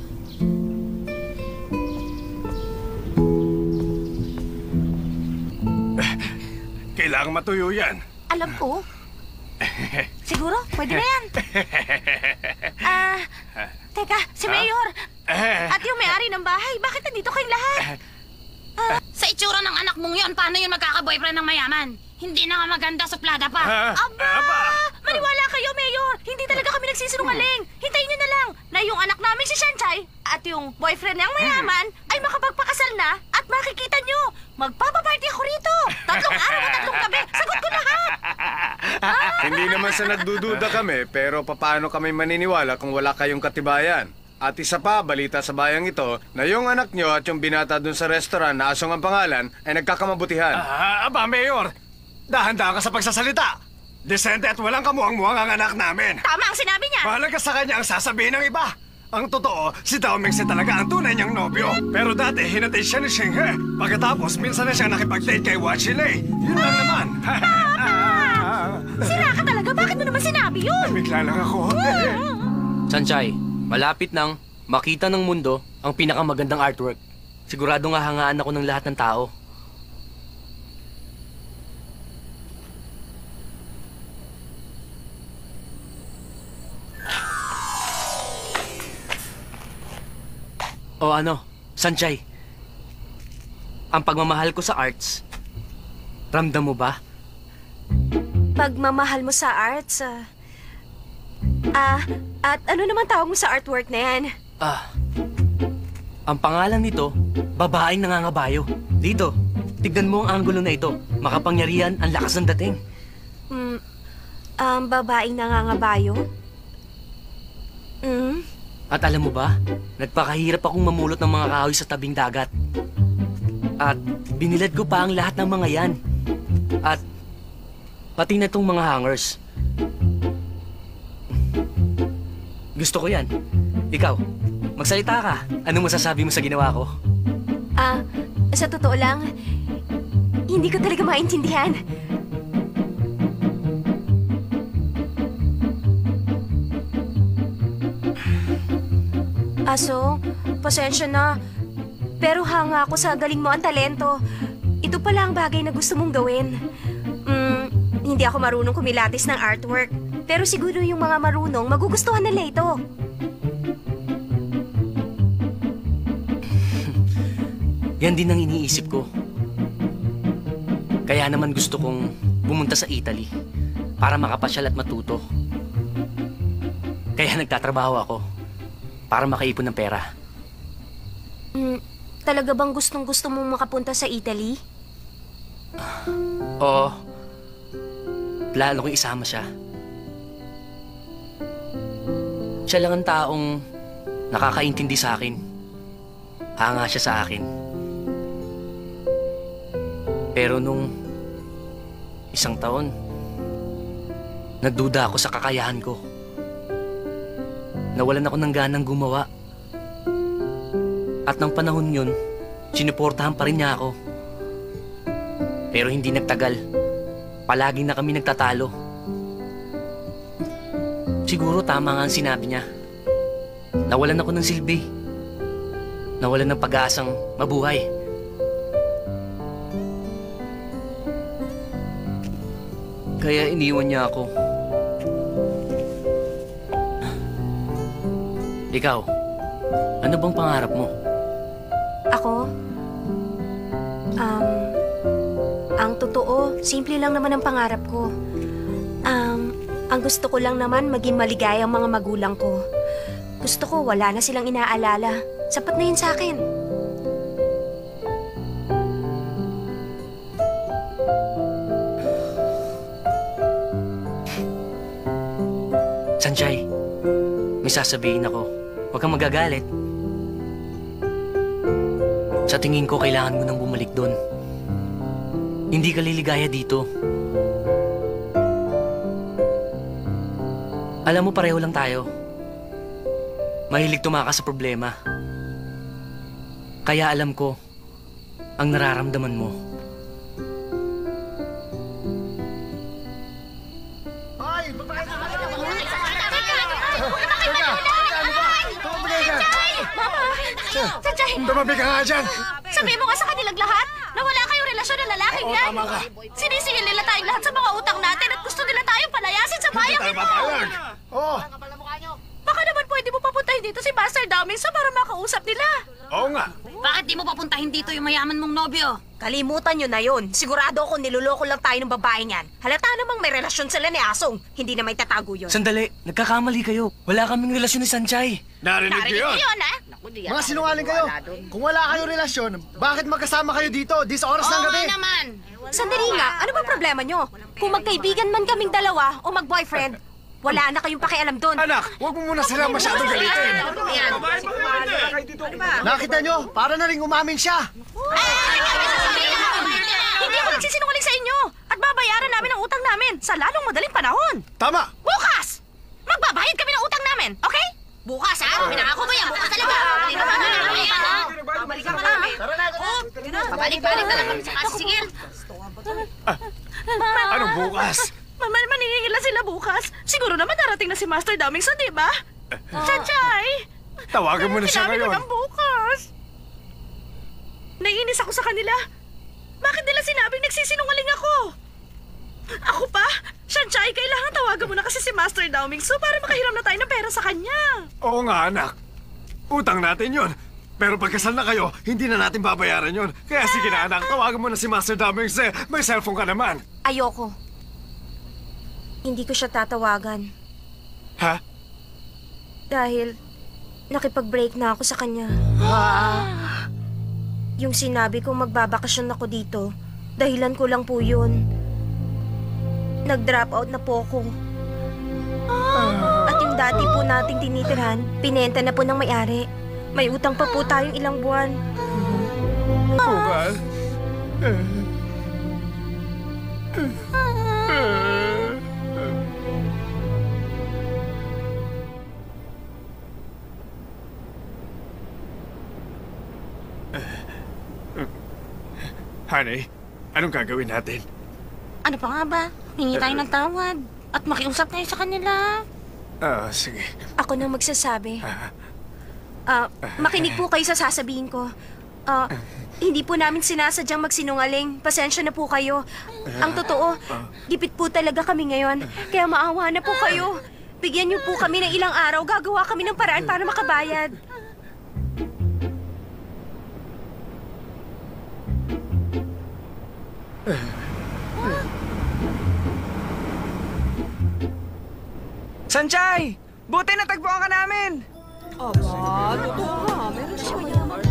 Kailangan matuyo yan. Alam ko. Siguro, pwede na yan. Teka, si Mayor. At yung may-ari ng bahay, bakit nandito kayong lahat? Sa itsura ng anak mong yon, paano yun magkaka-boyfriend ng mayaman? Hindi na nga maganda, suplada pa. Aba! Maniwala kayo, Mayor! Hindi talaga kami nagsisinungaling. Hintayin nyo na lang na yung anak namin si Sanchay at yung boyfriend niyang mayaman ay makapagpakasal na at makikita nyo. Magpapaparty ako rito. 3 araw at 3 gabi. Sagot ko lahat. Hindi naman sa nagdududa kami, pero paano kami maniniwala kung wala kayong katibayan? At isa pa, balita sa bayang ito na yung anak nyo at yung binata dun sa restaurant na Asong ang pangalan ay nagkakamabutihan. Aba, Mayor! Dahan-dahan ka sa pagsasalita. Desente at walang kamuhang-muhang ang anak namin. Tama ang sinabi niya. Mahalaga sa kanya ang sasabihin ng iba. Ang totoo, si Dao Mingse talaga ang tunay niyang nobyo. Pero dati, hinatid siya ni Xinghe. Pagkatapos, minsan na siya nakipag-date kay Wachile. Yun lang naman. Sira ka talaga. Bakit mo naman sinabi yun? Bigla lang ako. Sanchay, malapit nang makita ng mundo ang pinakamagandang artwork. Siguradong hahangaan ako ng lahat ng tao. O ano, Sanchay, ang pagmamahal ko sa arts, ramdam mo ba? Pagmamahal mo sa arts, at ano naman tawag mo sa artwork na yan? Ang pangalan nito, babaeng nangangabayo. Dito, tignan mo ang anggulo na ito. Makapangyarihan, ang lakas ng dating. Babaeng nangangabayo? At alam mo ba, nagpakahirap akong mamulot ng mga kahoy sa tabing dagat. At binilad ko pa ang lahat ng mga yan. At pati na itong mga hangers. Gusto ko yan. Ikaw, magsalita ka. Anong masasabi mo sa ginawa ko? Sa totoo lang, hindi ko talaga maintindihan. Asong, pasensya na. Pero hanga ako sa galing mo ang talento. Ito pala ang bagay na gusto mong gawin. Hindi ako marunong kumilatis ng artwork. Pero siguro yung mga marunong, magugustuhan nila ito. Yan din ang iniisip ko. Kaya naman gusto kong pumunta sa Italy para makapasyal at matuto. Kaya nagtatrabaho ako para makaipon ng pera. Talaga bang gustong-gusto mong makapunta sa Italy? Oo. Lalo kong isama siya. Siya lang ang taong nakakaintindi sa akin. Hanga siya sa akin. Pero nung isang taon, nagduda ako sa kakayahan ko. Nawalan ako ng ganang gumawa. At ng panahon yun, sinuportahan pa rin niya ako. Pero hindi nagtagal. Palagi na kami nagtatalo. Siguro tama nga ang sinabi niya. Nawalan ako ng silbi. Nawalan ng pag-asang mabuhay. Kaya iniwan niya ako. Ikaw, ano bang pangarap mo? Ako? Ang totoo, simple lang naman ang pangarap ko. Ang gusto ko lang naman maging maligaya ang mga magulang ko. Gusto ko wala na silang inaalala. Sapat na yun sa akin. Sanchay, may sasabihin ako. Huwag kang magagalit. Sa tingin ko, kailangan mo nang bumalik doon. Hindi ka liligaya dito. Alam mo, pareho lang tayo. Mahilig tumakas sa problema. Kaya alam ko ang nararamdaman mo. Sanchay! Tumabi ka nga dyan! Sabihin mo nga sa kanilang lahat na wala kayong relasyon ng lalaking yan. tama ka. Sinisingil nila tayong lahat sa mga utang natin at gusto nila tayong palayasin sa bayan tayo nito. papayag. Oo. Baka naman pwede mo papuntahin dito si Master Dowmingson para makausap nila. Oo nga. Bakit di mo papuntahin dito yung mayaman mong nobyo? Kalimutan nyo na yun. Sigurado ako niloloko lang tayo ng babae niyan. Halata namang may relasyon sila ni Asong. Hindi na may tatago yun. Sandali, nagkakamali kayo. Wala kaming relasyon ni Sanchay. Narinig ko yun. Mga sinungaling kayo. Kung wala kayong relasyon, bakit magkasama kayo dito? This oras ng gabi. naman. Sandali nga, ano ba problema nyo? Kung magkaibigan man kaming dalawa o mag-boyfriend, wala na kayong pakialam doon. Anak, huwag mo muna sila masyadong galitin. Nakita nyo, para na rin umamin siya. Hindi ako nagsisinungaling sa inyo at babayaran namin ang utang namin sa lalong madaling panahon. Tama. Bukas! Magbabayad kami ng utang namin, okay? Bukas, ha? Pinangako mo yan. Bukas talaga. Babalikan ka namin. Pabalik-balik na lang kami sa kasigil. Anong bukas? Maningil na sila bukas. Siguro naman darating na si Master Dowmingson, di ba? Sanchay! Tawagan mo na siya Sinabi ko ngayon. ng bukas. Naiinis ako sa kanila. Bakit nila sinabing nagsisinungaling ako? Ako pa? Sanchay, kailangan tawagan mo na kasi si Master Dowmingson para makahiram na tayo ng pera sa kanya. Oo nga, anak. Utang natin yun. Pero pagkasal na kayo, hindi na natin babayaran yun. Kaya sige na, anak, tawagan mo na si Master Dowmingson. May cellphone ka naman. Ayoko. Hindi ko siya tatawagan. Ha? Dahil nakipag-break na ako sa kanya. Yung sinabi kong magbabakasyon ako dito, dahilan ko lang po yun. Nag-drop out na po ako. At yung dati po nating tinitirhan, pinenta na po ng may-ari. May utang pa po tayong ilang buwan. Bukas? Honey, anong gagawin natin? Ano pa nga ba? Hingi tayo ng tawad. At makiusap tayo sa kanila. Sige. Ako na magsasabi. Makinig po kayo sa sasabihin ko. Hindi po namin sinasadyang magsinungaling. Pasensya na po kayo. Ang totoo, gipit po talaga kami ngayon. Kaya maawa na po kayo. Bigyan niyo po kami ng ilang araw. Gagawa kami ng paraan para makabayad. Sanchay! Buti natagpuan ka namin! Aba, totoo nga. Meron siya yaman.